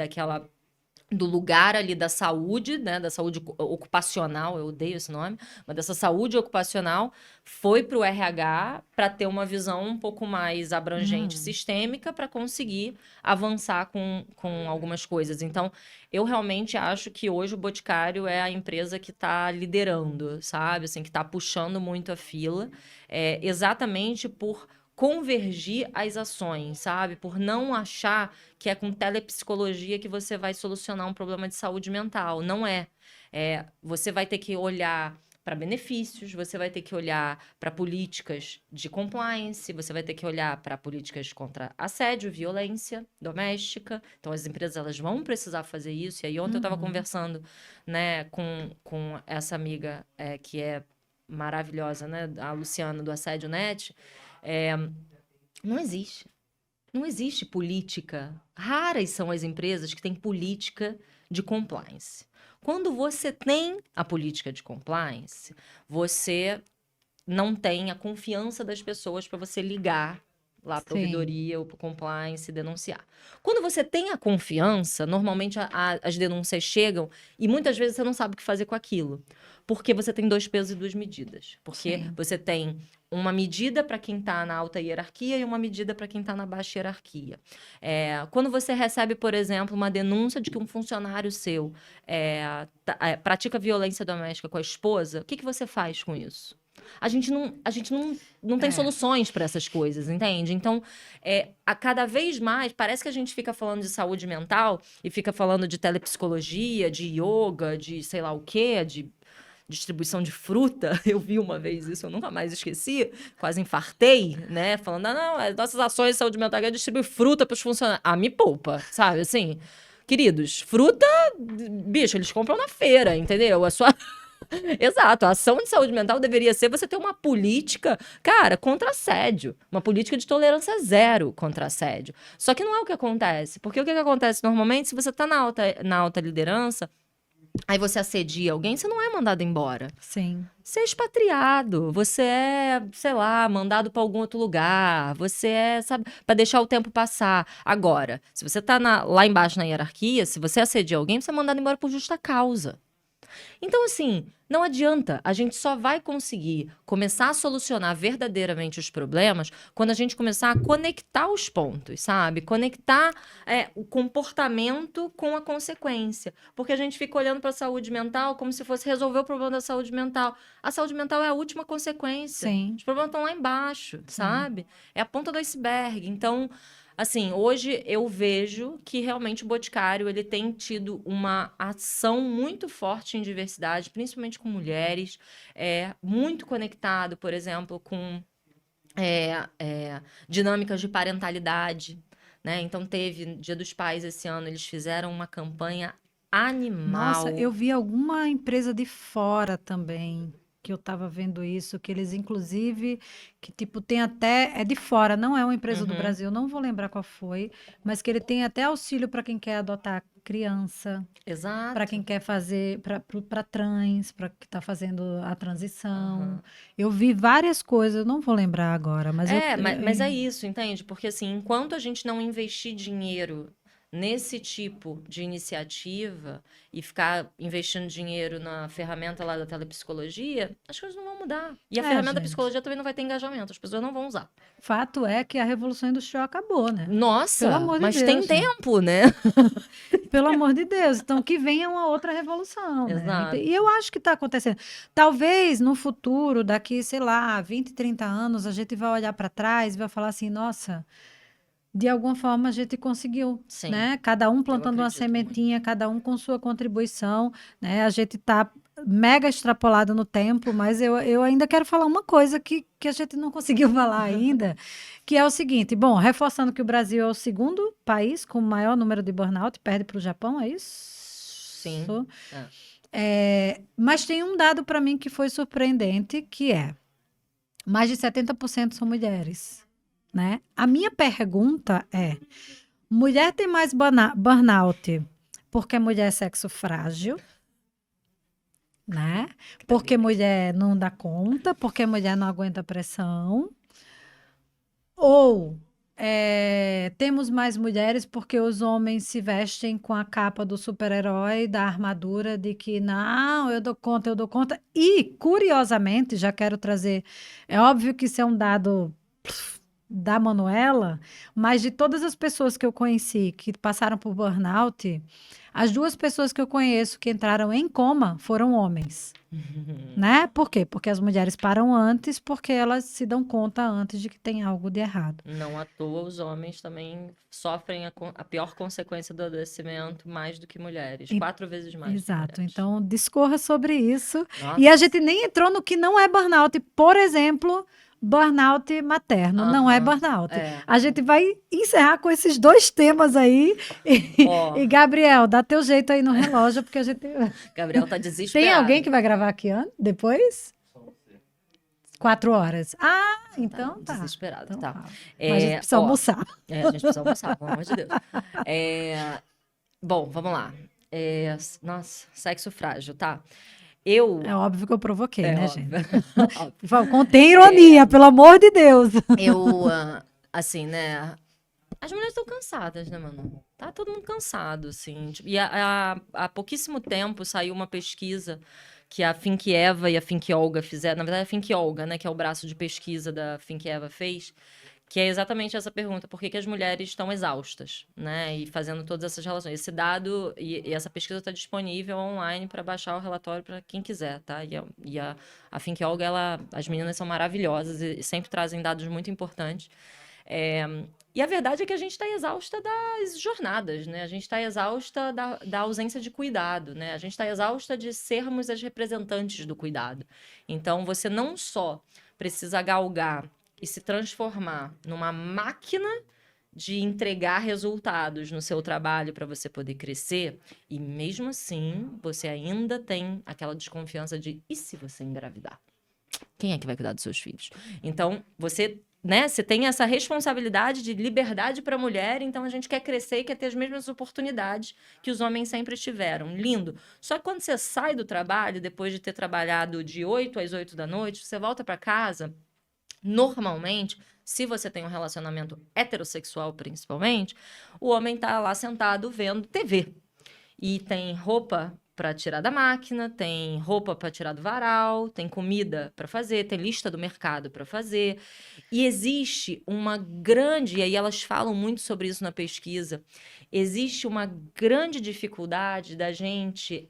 do lugar ali da saúde, né, da saúde ocupacional, eu odeio esse nome, mas dessa saúde ocupacional, foi para o RH para ter uma visão um pouco mais abrangente, sistêmica, para conseguir avançar com algumas coisas. Então, eu realmente acho que hoje o Boticário é a empresa que está liderando, sabe? Assim, que está puxando muito a fila, exatamente por convergir as ações, sabe? Por não achar que é com telepsicologia que você vai solucionar um problema de saúde mental. Não é. Você vai ter que olhar para benefícios, você vai ter que olhar para políticas de compliance, você vai ter que olhar para políticas contra assédio, violência doméstica. Então, as empresas elas vão precisar fazer isso. E aí, ontem eu estava conversando, né, com essa amiga que é maravilhosa, né, a Luciana do Assédio Net. Não existe. Não existe política. Raras são as empresas que têm política de compliance. Quando você tem a política de compliance, você não tem a confiança das pessoas para você ligar lá para a ouvidoria ou para o compliance e denunciar. Quando você tem a confiança, normalmente as denúncias chegam e muitas vezes você não sabe o que fazer com aquilo. Porque você tem 2 pesos e 2 medidas. Porque você tem uma medida para quem está na alta hierarquia e uma medida para quem está na baixa hierarquia. Quando você recebe, por exemplo, uma denúncia de que um funcionário seu pratica violência doméstica com a esposa, o que você faz com isso? A gente não tem soluções para essas coisas, entende? Então, a cada vez mais, parece que a gente fica falando de saúde mental e fica falando de telepsicologia, de yoga, de sei lá o quê, de distribuição de fruta. Eu vi uma vez isso, eu nunca mais esqueci, quase infartei, né? Falando, não, as nossas ações de saúde mental é distribuir fruta para os funcionários. Ah, me poupa, sabe? Assim, queridos, fruta, bicho, eles compram na feira, entendeu? Exato, a ação de saúde mental deveria ser você ter uma política, cara, contra assédio. Uma política de tolerância zero contra assédio. Só que não é o que acontece. Porque o que acontece normalmente, se você está na alta liderança, aí você assedia alguém, você não é mandado embora. Sim. Você é expatriado, você é, sei lá, mandado para algum outro lugar, você é, sabe, para deixar o tempo passar. Agora, se você tá lá embaixo na hierarquia, se você assedia alguém, você é mandado embora por justa causa. Então, assim, não adianta. A gente só vai conseguir começar a solucionar verdadeiramente os problemas quando a gente começar a conectar os pontos, sabe? Conectar o comportamento com a consequência. Porque a gente fica olhando para a saúde mental como se fosse resolver o problema da saúde mental. A saúde mental é a última consequência. Sim. Os problemas estão lá embaixo, sabe? É a ponta do iceberg. Então, assim, hoje eu vejo que realmente o Boticário ele tem tido uma ação muito forte em diversidade, principalmente com mulheres, muito conectado, por exemplo, com dinâmicas de parentalidade, né? Então teve Dia dos Pais esse ano, eles fizeram uma campanha animal. Nossa, eu vi alguma empresa de fora também que eu tava vendo isso, que eles inclusive, que tipo tem até, é de fora, não é uma empresa do Brasil, não vou lembrar qual foi, mas que ele tem até auxílio para quem quer adotar criança, Exato. para quem quer fazer, para trans, para que está fazendo a transição. Eu vi várias coisas, eu não vou lembrar agora, mas mas é isso, entende? Porque assim, enquanto a gente não investir dinheiro nesse tipo de iniciativa e ficar investindo dinheiro na ferramenta lá da telepsicologia, as coisas não vão mudar. E a ferramenta da gente. psicologia também não vai ter engajamento, as pessoas não vão usar. Fato é que a revolução industrial acabou, né? Pelo Nossa, amor de mas Deus, tem gente. tempo, né? Pelo amor de Deus. Então, que venha uma outra revolução, né? Exato. E eu acho que está acontecendo. Talvez no futuro, daqui, sei lá, 20, 30 anos, a gente vai olhar para trás e vai falar assim, nossa, de alguma forma a gente conseguiu, Sim, né? Cada um plantando uma acredito muito. sementinha, cada um com sua contribuição, né? A gente está mega extrapolado no tempo, mas eu ainda quero falar uma coisa que a gente não conseguiu falar ainda, que é o seguinte, bom, reforçando que o Brasil é o segundo país com o maior número de burnout, perde para o Japão, é isso? Sim. Mas tem um dado para mim que foi surpreendente, que é mais de 70% são mulheres, né? A minha pergunta é, mulher tem mais burnout porque mulher é sexo frágil, né? Porque mulher não dá conta, porque mulher não aguenta pressão. Ou temos mais mulheres porque os homens se vestem com a capa do super-herói, da armadura, de que não, eu dou conta, eu dou conta. E, curiosamente, já quero trazer. É óbvio que isso é um dado da Manuela, mas de todas as pessoas que eu conheci que passaram por burnout, as duas pessoas que eu conheço que entraram em coma foram homens. Né? Por quê? Porque as mulheres param antes, porque elas se dão conta antes de que tem algo de errado. Não à toa, os homens também sofrem a pior consequência do adoecimento mais do que mulheres. 4 vezes mais. Exato. Então, discorra sobre isso. Nossa. E a gente nem entrou no que não é burnout. Por exemplo, burnout materno. Não é burnout. A gente vai encerrar com esses dois temas aí. E Gabriel, dá teu jeito aí no relógio, porque a gente... Gabriel tá desesperado. Tem alguém que vai gravar aqui depois? 4 horas. Ah, então tá. Desesperado, então, tá. Mas a gente precisa almoçar. A gente precisa almoçar, pelo amor de Deus. Bom, vamos lá. Nossa, sexo frágil, tá? É óbvio que eu provoquei, né, óbvio. gente? Contém ironia, pelo amor de Deus. Assim, né? As mulheres estão cansadas, né, mano? Tá todo mundo cansado, assim. Tipo, e há pouquíssimo tempo saiu uma pesquisa que a Think Eva e a Think Olga fizeram. Na verdade, a Think Olga, né, que é o braço de pesquisa da Think Eva, fez, que é exatamente essa pergunta: por que as mulheres estão exaustas, né? E fazendo todas essas relações. Esse dado e essa pesquisa está disponível online para baixar o relatório para quem quiser, tá? E a Think Olga, as meninas são maravilhosas e sempre trazem dados muito importantes. E a verdade é que a gente está exausta das jornadas, né? A gente está exausta da ausência de cuidado, né? A gente está exausta de sermos as representantes do cuidado. Então, você não só precisa galgar e se transformar numa máquina de entregar resultados no seu trabalho para você poder crescer, e mesmo assim, você ainda tem aquela desconfiança de e se você engravidar? Quem é que vai cuidar dos seus filhos? Então, você, né, você tem essa responsabilidade de liberdade para a mulher, então a gente quer crescer e quer ter as mesmas oportunidades que os homens sempre tiveram. Lindo. Só que quando você sai do trabalho, depois de ter trabalhado de 8 às 8 da noite, você volta para casa, normalmente, se você tem um relacionamento heterossexual principalmente, o homem tá lá sentado vendo TV. E tem roupa para tirar da máquina, tem roupa para tirar do varal, tem comida para fazer, tem lista do mercado para fazer. E existe uma grande, e aí elas falam muito sobre isso na pesquisa, existe uma grande dificuldade da gente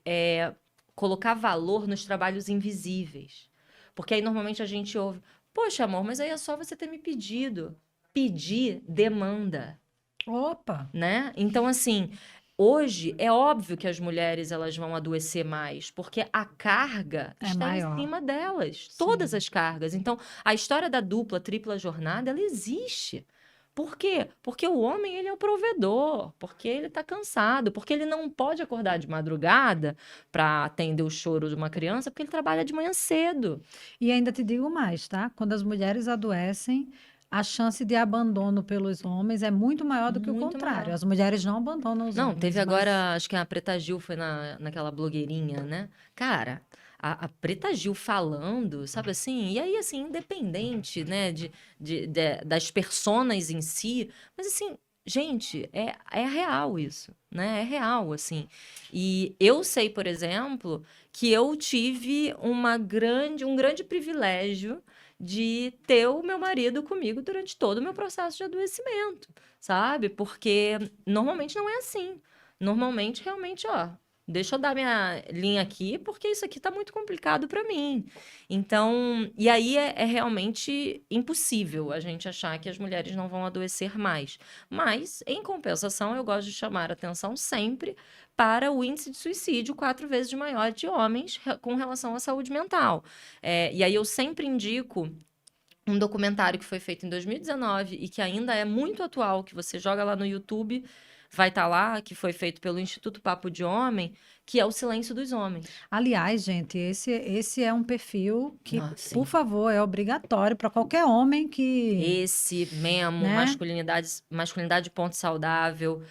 colocar valor nos trabalhos invisíveis. Porque aí normalmente a gente ouve, poxa, amor, mas aí é só você ter me pedido. Pedir demanda, Opa, né? Então, assim, hoje é óbvio que as mulheres elas vão adoecer mais, porque a carga é está em maior. cima delas, todas Sim. as cargas. Então, a história da dupla, tripla jornada, ela existe. Por quê? Porque o homem, ele é o provedor, porque ele está cansado, porque ele não pode acordar de madrugada para atender o choro de uma criança, porque ele trabalha de manhã cedo. E ainda te digo mais, tá? Quando as mulheres adoecem, a chance de abandono pelos homens é muito maior do que o Muito contrário. maior. As mulheres não abandonam os Não, teve homens, mas agora, acho que a Preta Gil foi naquela blogueirinha, né? Cara, a Preta Gil falando, sabe assim? E aí, assim, independente, né, das personas em si, mas assim, gente, é real isso, né? É real, assim. E eu sei, por exemplo, que eu tive um grande privilégio de ter o meu marido comigo durante todo o meu processo de adoecimento, sabe? Porque normalmente não é assim. Normalmente, realmente, ó, deixa eu dar minha linha aqui, porque isso aqui tá muito complicado para mim. Então, e aí é realmente impossível a gente achar que as mulheres não vão adoecer mais. Mas, em compensação, eu gosto de chamar a atenção sempre para o índice de suicídio 4 vezes maior de homens com relação à saúde mental. E aí eu sempre indico um documentário que foi feito em 2019 e que ainda é muito atual, que você joga lá no YouTube, vai estar lá, que foi feito pelo Instituto Papo de Homem, que é O Silêncio dos Homens. aliás, gente, esse é um perfil que, Ah, por sim. favor, é obrigatório para qualquer homem que, Esse mesmo, né? masculinidade ponto saudável,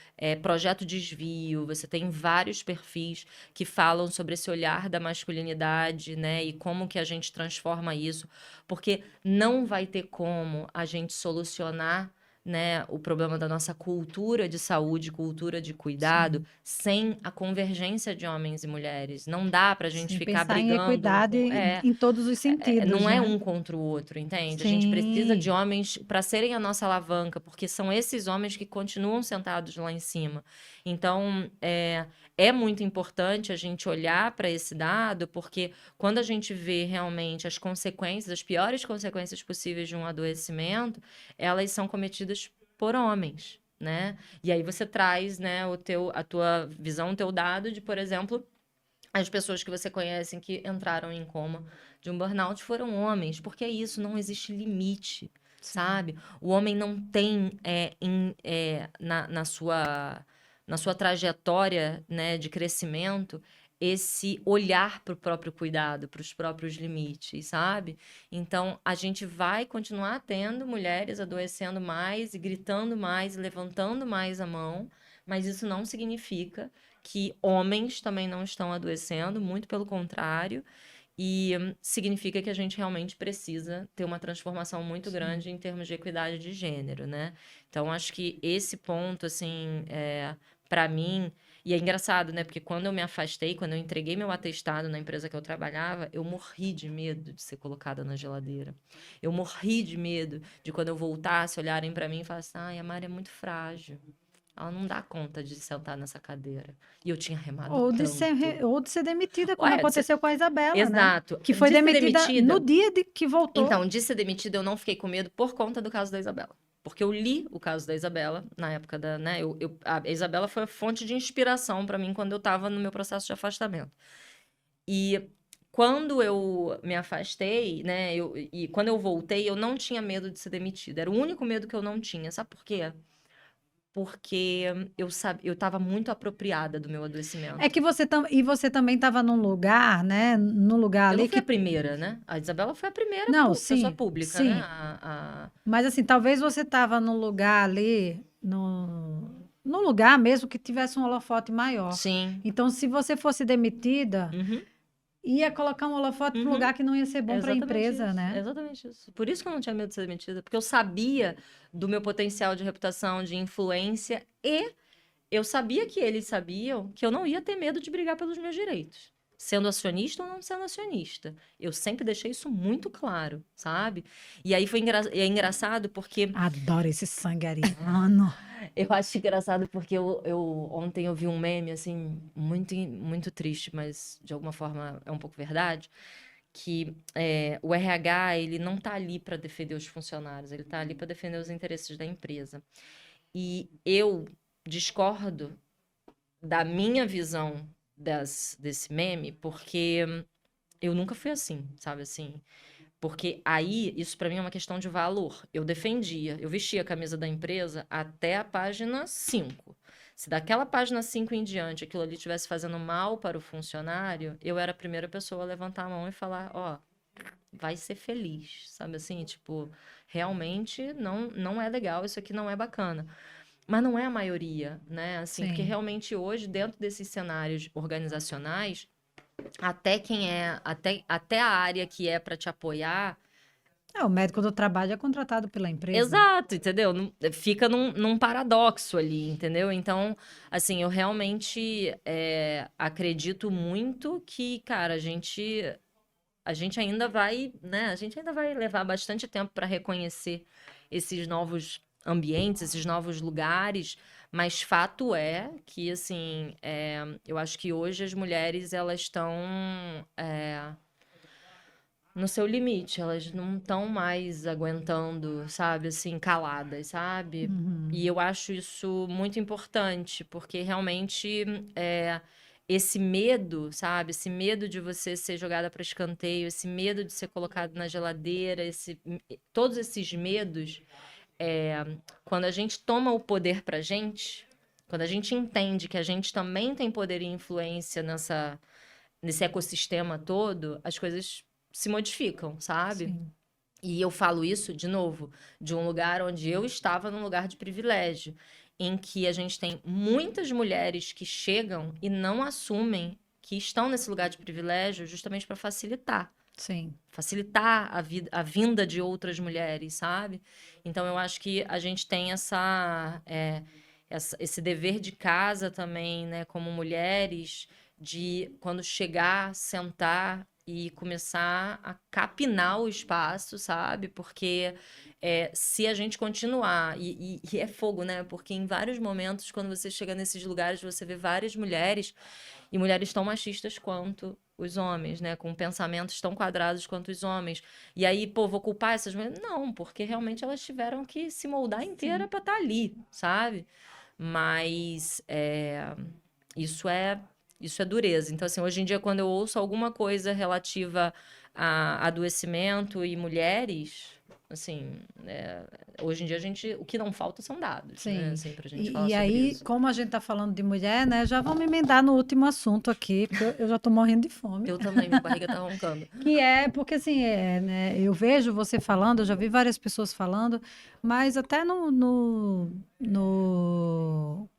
projeto desvio, você tem vários perfis que falam sobre esse olhar da masculinidade, né? E como que a gente transforma isso, porque não vai ter como a gente solucionar, né, o problema da nossa cultura de saúde, cultura de cuidado, Sim, sem a convergência de homens e mulheres. Não dá pra gente sim, ficar pensar em brigando um equidade com. em todos os sentidos, Não é né? um contra o outro, entende? A gente precisa de Sim, homens para serem a nossa alavanca, porque são esses homens que continuam sentados lá em cima. Então, é muito importante a gente olhar para esse dado, porque quando a gente vê realmente as consequências, as piores consequências possíveis de um adoecimento, elas são cometidas por homens, né? E aí você traz, né, a tua visão, o teu dado de, por exemplo, as pessoas que você conhece que entraram em coma de um burnout foram homens, porque é isso, não existe limite, sim. sabe? O homem não tem na sua trajetória, né, de crescimento esse olhar para o próprio cuidado, para os próprios limites, sabe? Então, a gente vai continuar tendo mulheres adoecendo mais e gritando mais, e levantando mais a mão, mas isso não significa que homens também não estão adoecendo, muito pelo contrário, e significa que a gente realmente precisa ter uma transformação muito Sim. grande em termos de equidade de gênero, né? Então, acho que esse ponto, assim, para mim. E é engraçado, né? Porque quando eu me afastei, quando eu entreguei meu atestado na empresa que eu trabalhava, eu morri de medo de ser colocada na geladeira. Eu morri de medo de quando eu voltasse, olharem para mim e falassem: ai, a Mari é muito frágil. Ela não dá conta de sentar nessa cadeira. E eu tinha remado tanto. Ou de ser demitida, como Ué, aconteceu com a Isabela, né? exato. Que foi De ser demitida no demitida. dia de que voltou. Então, de ser demitida, eu não fiquei com medo por conta do caso da Isabela. Porque eu li o caso da Isabela na época da, né? A Isabela foi a fonte de inspiração para mim quando eu estava no meu processo de afastamento. E quando eu me afastei, né? E quando eu voltei, eu não tinha medo de ser demitida. Era o único medo que eu não tinha. Sabe por quê? porque eu estava muito apropriada do meu É adoecimento. que você também estava num lugar, né? Num lugar Eu não ali fui a que. primeira, né? A Isabela foi a primeira Não, pessoa sim, pública, né? sim. Mas assim, talvez você estava num lugar ali, num lugar mesmo que tivesse um holofote maior. Sim. Então, se você fosse demitida, Uhum, ia colocar um holofote para um uhum. lugar que não ia ser É bom para a exatamente empresa, isso. É né? exatamente isso. Por isso que eu não tinha medo de ser demitida, porque eu sabia do meu potencial de reputação, de influência, e eu sabia que eles sabiam que eu não ia ter medo de brigar pelos meus direitos. Sendo acionista ou não sendo acionista. Eu sempre deixei isso muito claro, sabe? E aí é engraçado porque Adoro esse sangue ariano. eu acho engraçado porque ontem eu vi um meme, assim, muito triste, mas de alguma forma é um pouco verdade, que o RH, ele não tá ali para defender os funcionários, ele tá ali para defender os interesses da empresa. E eu discordo da minha visão desse meme, porque eu nunca fui assim, sabe assim? Porque aí, isso para mim é uma questão de valor. Eu vestia a camisa da empresa até a página 5. Se daquela página 5 em diante aquilo ali estivesse fazendo mal para o funcionário, eu era a primeira pessoa a levantar a mão e falar, ó, vai ser feliz, sabe assim? Tipo, realmente não é legal, isso aqui não é bacana. Mas não é a maioria, né? Assim, porque Sim. realmente hoje, dentro desses cenários organizacionais, até a área que é para te apoiar. O médico do trabalho é contratado pela empresa. Exato, entendeu? Fica num paradoxo ali, entendeu? Então, assim, eu realmente acredito muito que, cara, a gente ainda vai, né? A gente ainda vai levar bastante tempo para reconhecer esses novos ambientes, esses novos lugares, mas fato é que, assim, eu acho que hoje as mulheres, elas estão no seu limite, elas não estão mais aguentando, sabe, assim, caladas, sabe? E eu acho isso muito importante, porque realmente esse medo, sabe? Esse medo de você ser jogada para escanteio, esse medo de ser colocado na geladeira, todos esses medos, quando a gente toma o poder pra gente, quando a gente entende que a gente também tem poder e influência nesse ecossistema todo, as coisas se modificam, sabe? Sim. E eu falo isso, de novo, de um lugar onde eu estava num lugar de privilégio, em que a gente tem muitas mulheres que chegam e não assumem que estão nesse lugar de privilégio justamente para facilitar. Sim. Facilitar a vinda de outras mulheres, sabe? Então, eu acho que a gente tem esse dever de casa também, né, como mulheres, de quando chegar, sentar e começar a capinar o espaço, sabe? Porque se a gente continuar, e é fogo, né? Porque em vários momentos, quando você chega nesses lugares, você vê várias mulheres, e mulheres tão machistas quanto os homens, né? Com pensamentos tão quadrados quanto os homens. E aí, pô, vou culpar essas mulheres? Não, porque realmente elas tiveram que se moldar inteira para estar ali, sabe? Mas isso é dureza. Então, assim, hoje em dia, quando eu ouço alguma coisa relativa a adoecimento e mulheres, assim, hoje em dia o que não falta são dados, né? Sim. Assim, pra gente E, falar e sobre aí, isso. como a gente está falando de mulher, né? Já vamos emendar no último assunto aqui, porque eu já estou morrendo de fome. Eu também, minha barriga tá roncando. Que é porque assim, né, eu vejo você falando, eu já vi várias pessoas falando, mas até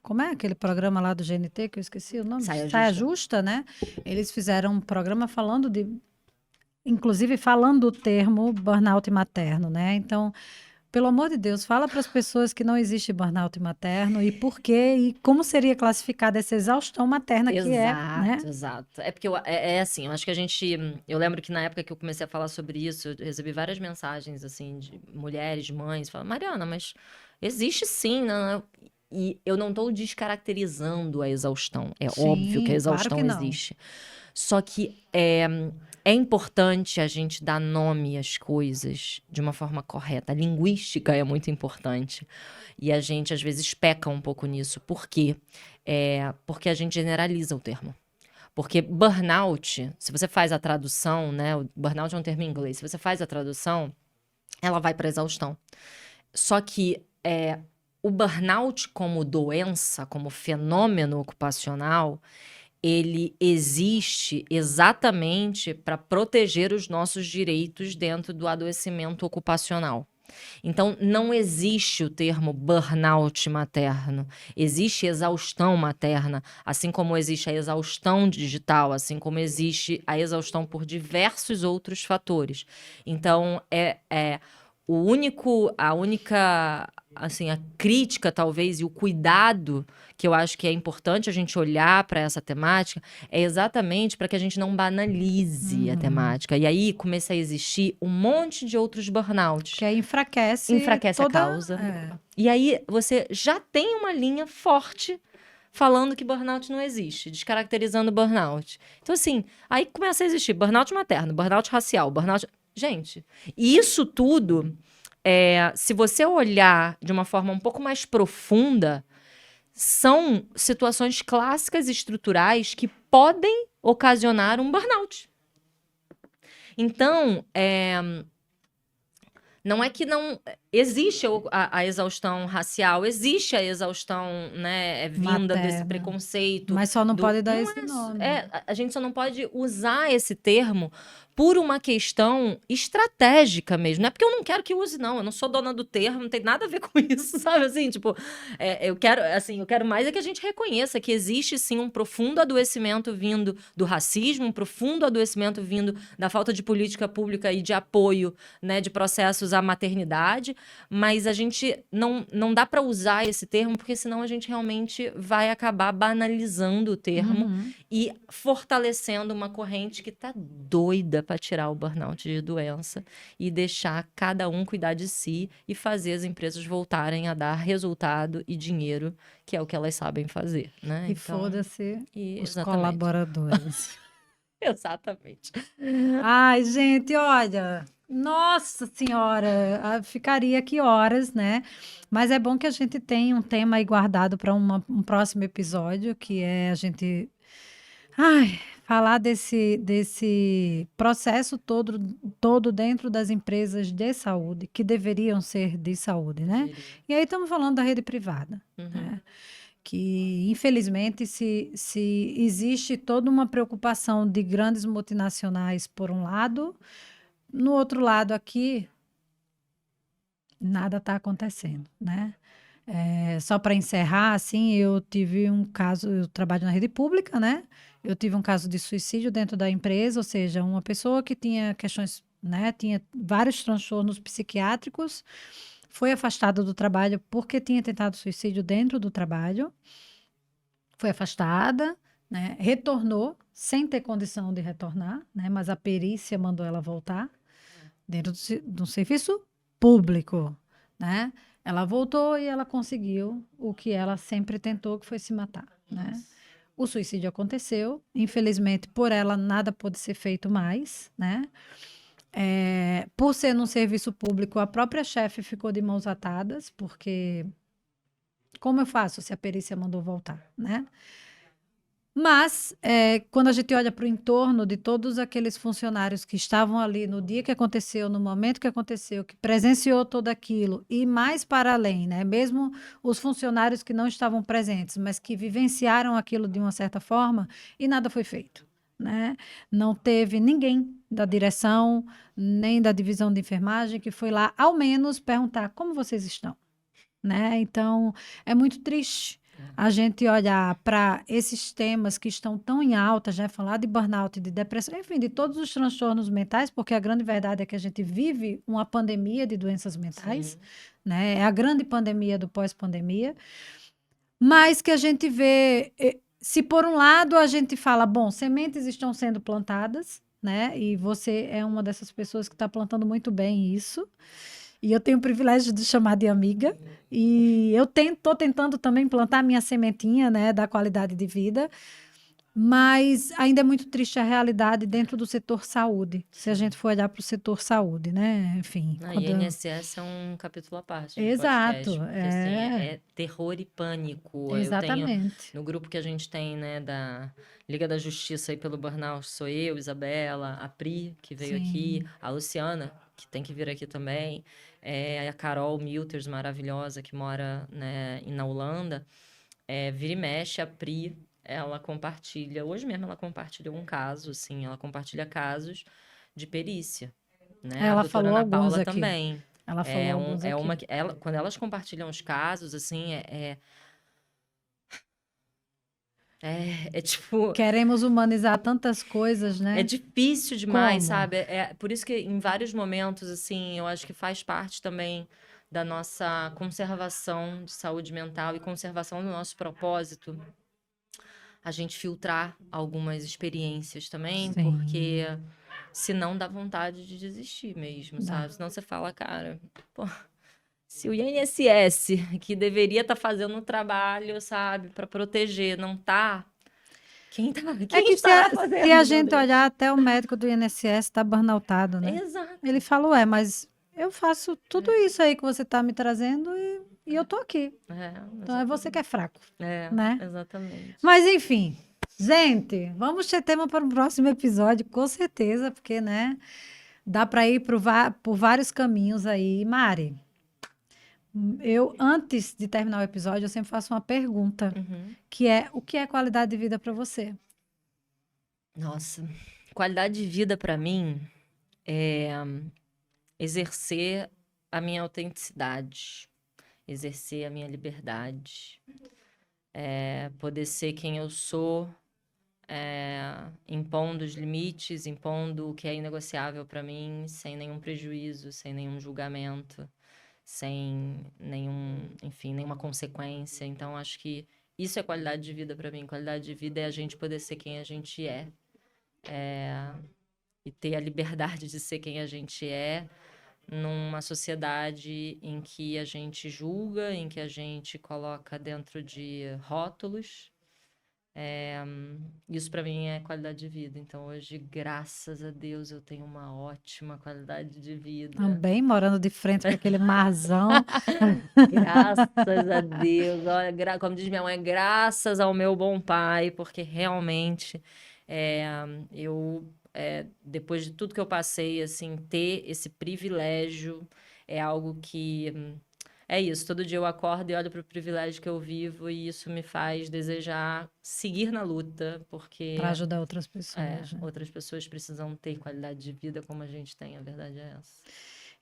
como é aquele programa lá do GNT que eu esqueci o nome? Saia Saia justa. Justa, né? Eles fizeram um programa falando inclusive falando o termo burnout materno, né? Então, pelo amor de Deus, fala para as pessoas que não existe burnout materno e por quê e como seria classificada essa exaustão materna que é, né? Exato, exato. É porque é assim, eu acho que eu lembro que na época que eu comecei a falar sobre isso, eu recebi várias mensagens, assim, de mulheres, mães, falando, Mariana, mas existe sim, né? E eu não estou descaracterizando a exaustão. É óbvio que a Sim, claro que exaustão não. existe. Só que é importante a gente dar nome às coisas de uma forma correta. A linguística é muito importante. E a gente, às vezes, peca um pouco nisso. Por quê? Porque a gente generaliza o termo. Porque burnout, se você faz a tradução, né? O burnout é um termo em inglês. Se você faz a tradução, ela vai para exaustão. Só que o burnout como doença, como fenômeno ocupacional, ele existe exatamente para proteger os nossos direitos dentro do adoecimento ocupacional. Então, não existe o termo burnout materno. Existe exaustão materna, assim como existe a exaustão digital, assim como existe a exaustão por diversos outros fatores. Então, a única, assim, a crítica talvez e o cuidado que eu acho que é importante a gente olhar para essa temática é exatamente para que a gente não banalize a temática. E aí começa a existir um monte de outros burnouts. Que aí enfraquece Enfraquece toda... a causa. E aí você já tem uma linha forte falando que burnout não existe, descaracterizando o burnout. Então, assim, aí começa a existir burnout materno, burnout racial, burnout... Gente, isso tudo, se você olhar de uma forma um pouco mais profunda, são situações clássicas e estruturais que podem ocasionar um burnout. Então, não é que não existe a exaustão racial, existe a exaustão, né, vinda desse Materna. preconceito. Mas só não pode dar não esse nome. a gente só não pode usar esse termo por uma questão estratégica mesmo. Não é porque eu não quero que use, não. Eu não sou dona do termo, não tem nada a ver com isso, sabe? Assim, tipo, eu quero mais é que a gente reconheça que existe, sim, um profundo adoecimento vindo do racismo, um profundo adoecimento vindo da falta de política pública e de apoio, né, de processos à maternidade, mas a gente não dá para usar esse termo, porque senão a gente realmente vai acabar banalizando o termo e fortalecendo uma corrente que tá doida para tirar o burnout de doença e deixar cada um cuidar de si e fazer as empresas voltarem a dar resultado e dinheiro, que é o que elas sabem fazer, né? E Então, foda-se os exatamente. colaboradores. Exatamente. Ai, gente, olha, nossa senhora, ficaria aqui horas, né? Mas é bom que a gente tenha um tema aí guardado para um próximo episódio, que é a gente, falar desse processo todo dentro das empresas de saúde, que deveriam ser de saúde, né? E aí estamos falando da rede privada, né? Que, infelizmente, se existe toda uma preocupação de grandes multinacionais, por um lado, no outro lado aqui, nada está acontecendo, né? Só para encerrar, assim, eu tive um caso, eu trabalho na rede pública, né? Eu tive um caso de suicídio dentro da empresa, ou seja, uma pessoa que tinha questões, né? Tinha vários transtornos psiquiátricos, foi afastada do trabalho porque tinha tentado suicídio dentro do trabalho. Foi afastada, né? Retornou sem ter condição de retornar, né? Mas a perícia mandou ela voltar dentro do serviço público, né? Ela voltou e ela conseguiu o que ela sempre tentou, que foi se matar, né? O suicídio aconteceu, infelizmente por ela nada pôde ser feito mais, né? Por ser num serviço público, a própria chefe ficou de mãos atadas, porque como eu faço se a perícia mandou voltar, né? Mas, quando a gente olha para o entorno de todos aqueles funcionários que estavam ali no dia que aconteceu, no momento que aconteceu, que presenciou tudo aquilo, e mais para além, né? Mesmo os funcionários que não estavam presentes, mas que vivenciaram aquilo de uma certa forma, e nada foi feito, né? Não teve ninguém da direção, nem da divisão de enfermagem que foi lá, ao menos, perguntar como vocês estão, né? Então, é muito triste a gente olhar para esses temas que estão tão em alta, já falar de burnout, de depressão, enfim, de todos os transtornos mentais, porque a grande verdade é que a gente vive uma pandemia de doenças mentais, né? É a grande pandemia do pós-pandemia, mas que a gente vê, se por um lado a gente fala, bom, sementes estão sendo plantadas, né? E você é uma dessas pessoas que está plantando muito bem isso. E eu tenho o privilégio de chamar de amiga. E eu estou tentando também plantar minha sementinha, né, da qualidade de vida. Mas ainda é muito triste a realidade dentro do setor saúde, se a gente for olhar para o setor saúde, né? Enfim. E INSS é um capítulo à parte de Exato. podcast, porque assim, é terror e pânico. Eu tenho, Exatamente. no grupo que a gente tem, né, da Liga da Justiça aí pelo Burnout, sou eu, Isabela, a Pri, que veio aqui, a Luciana, que tem que vir aqui também. A Carol Milters, maravilhosa, que mora, né, na Holanda. Vira e mexe, a Pri, ela compartilha. Hoje mesmo ela compartilhou um caso, assim, ela compartilha casos de perícia, né? A Ela doutora falou Ana alguns Paula aqui. também. Ela falou alguns aqui. Quando elas compartilham os casos, assim, tipo. Queremos humanizar tantas coisas, É né? difícil demais, Como? sabe? Por isso que em vários momentos, assim, eu acho que faz parte também da nossa conservação de saúde mental e conservação do nosso propósito, a gente filtrar algumas experiências também, Sim. porque senão dá vontade de desistir mesmo, Dá. sabe? Senão você fala, cara, pô, se o INSS, que deveria estar fazendo um trabalho, sabe, para proteger, não tá, quem É que estará se fazendo, a meu gente Deus? olhar, até o médico do INSS está burnoutado, né? Exato. Ele falou, mas eu faço tudo isso aí que você está me trazendo e eu tô aqui. Então é você que é fraco, né? Exatamente. Mas enfim, gente, vamos ter tema para o próximo episódio, com certeza, porque, né, dá para ir por vários caminhos aí. Mari, antes de terminar o episódio, eu sempre faço uma pergunta, que é, o que é qualidade de vida para você? Nossa, qualidade de vida para mim é exercer a minha autenticidade, exercer a minha liberdade, poder ser quem eu sou, impondo os limites, impondo o que é inegociável para mim, sem nenhum prejuízo, sem nenhum julgamento, sem nenhuma consequência. Então, acho que isso é qualidade de vida para mim. Qualidade de vida é a gente poder ser quem a gente e ter a liberdade de ser quem a gente é numa sociedade em que a gente julga, em que a gente coloca dentro de rótulos. Isso para mim é qualidade de vida. Então hoje, graças a Deus, eu tenho uma ótima qualidade de vida. Também morando de frente para aquele marzão. Graças a Deus. Olha, como diz minha mãe, graças ao meu bom pai, porque realmente eu, depois de tudo que eu passei, assim, ter esse privilégio é algo que é isso. Todo dia eu acordo e olho para o privilégio que eu vivo e isso me faz desejar seguir na luta, porque para ajudar outras pessoas. Né? outras pessoas precisam ter qualidade de vida como a gente tem. A verdade é essa.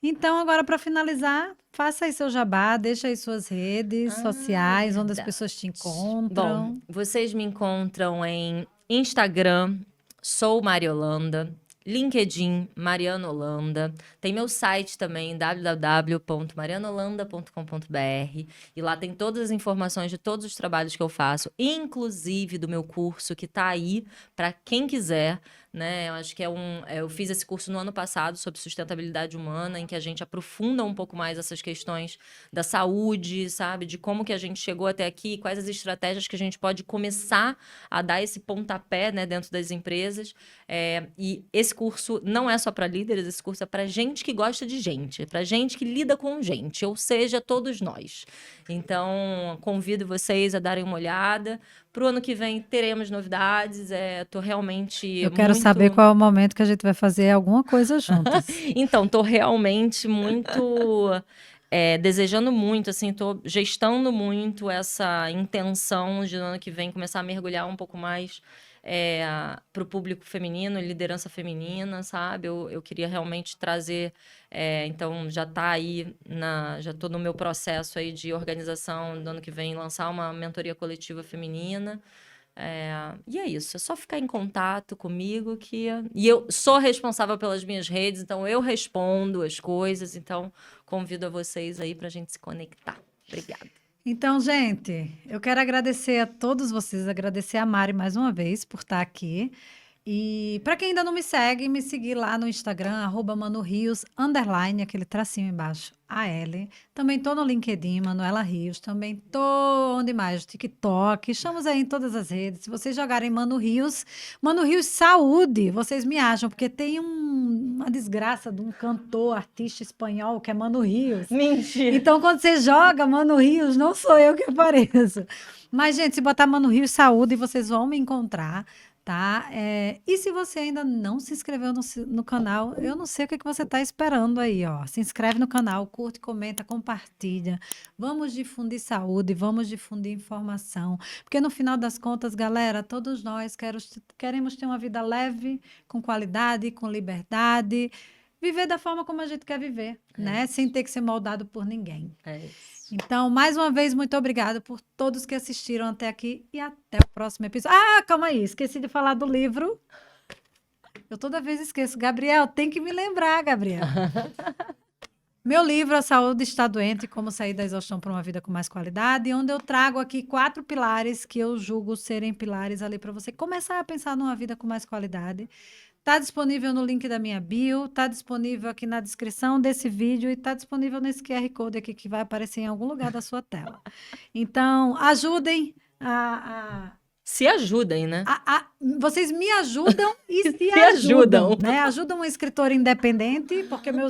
Então, agora, para finalizar, faça aí seu jabá, deixa aí suas redes sociais, onde as pessoas te encontram. Bom, vocês me encontram em Instagram, sou Mariolanda, LinkedIn, Mariana Holanda. Tem meu site também, www.marianaholanda.com.br. E lá tem todas as informações de todos os trabalhos que eu faço, inclusive do meu curso, que está aí para quem quiser. Né? Eu acho que eu fiz esse curso no ano passado sobre sustentabilidade humana, em que a gente aprofunda um pouco mais essas questões da saúde, sabe? De como que a gente chegou até aqui, quais as estratégias que a gente pode começar a dar esse pontapé, né, dentro das empresas. E esse curso não é só para líderes, esse curso é para gente que gosta de gente, para gente que lida com gente, ou seja, todos nós. Então, convido vocês a darem uma olhada. Pro ano que vem teremos novidades. Tô realmente Eu quero saber qual é o momento que a gente vai fazer alguma coisa juntas. Então, tô realmente muito desejando muito, assim, tô gestando muito essa intenção de no ano que vem começar a mergulhar um pouco mais para o público feminino, liderança feminina, sabe? Eu queria realmente trazer, então já tá aí, já tô no meu processo aí de organização do ano que vem, lançar uma mentoria coletiva feminina. E é isso, é só ficar em contato comigo e eu sou responsável pelas minhas redes, então eu respondo as coisas, então convido a vocês aí pra gente se conectar. Obrigada. Então, gente, eu quero agradecer a todos vocês, agradecer a Mari mais uma vez por estar aqui. E para quem ainda não me segue, me seguir lá no Instagram, @ManuRios_, aquele tracinho embaixo, AL. Também tô no LinkedIn, Manuela Rios. Também tô, onde mais? TikTok. Estamos aí em todas as redes. Se vocês jogarem Manu Rios Saúde, vocês me acham, porque tem uma desgraça de um cantor, artista espanhol, que é Manu Rios. Mentira! Então, quando você joga Manu Rios, não sou eu que apareço. Mas, gente, se botar Manu Rios Saúde, vocês vão me encontrar. tá? E se você ainda não se inscreveu no canal, eu não sei o que você está esperando aí, ó. Se inscreve no canal, curte, comenta, compartilha. Vamos difundir saúde, vamos difundir informação. Porque no final das contas, galera, todos nós queremos ter uma vida leve, com qualidade, com liberdade. Viver da forma como a gente quer viver, né? Sem ter que ser moldado por ninguém. É isso. Então, mais uma vez, muito obrigada por todos que assistiram até aqui e até o próximo episódio. Ah, calma aí, esqueci de falar do livro. Eu toda vez esqueço. Gabriel, tem que me lembrar, Gabriel. Meu livro, A Saúde Está Doente, Como Sair da Exaustão para uma Vida com Mais Qualidade, onde eu trago aqui 4 pilares que eu julgo serem pilares ali para você começar a pensar numa vida com mais qualidade. Está disponível no link da minha bio, está disponível aqui na descrição desse vídeo e está disponível nesse QR Code aqui que vai aparecer em algum lugar da sua tela. Então, ajudem Se ajudem, né? vocês me ajudam e se ajudam. né? Ajudam um escritor independente, porque meu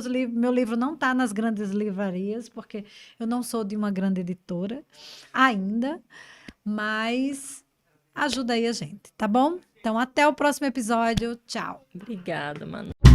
livro não está nas grandes livrarias, porque eu não sou de uma grande editora ainda, mas ajuda aí a gente, tá bom? Então, até o próximo episódio. Tchau. Obrigada, Manu.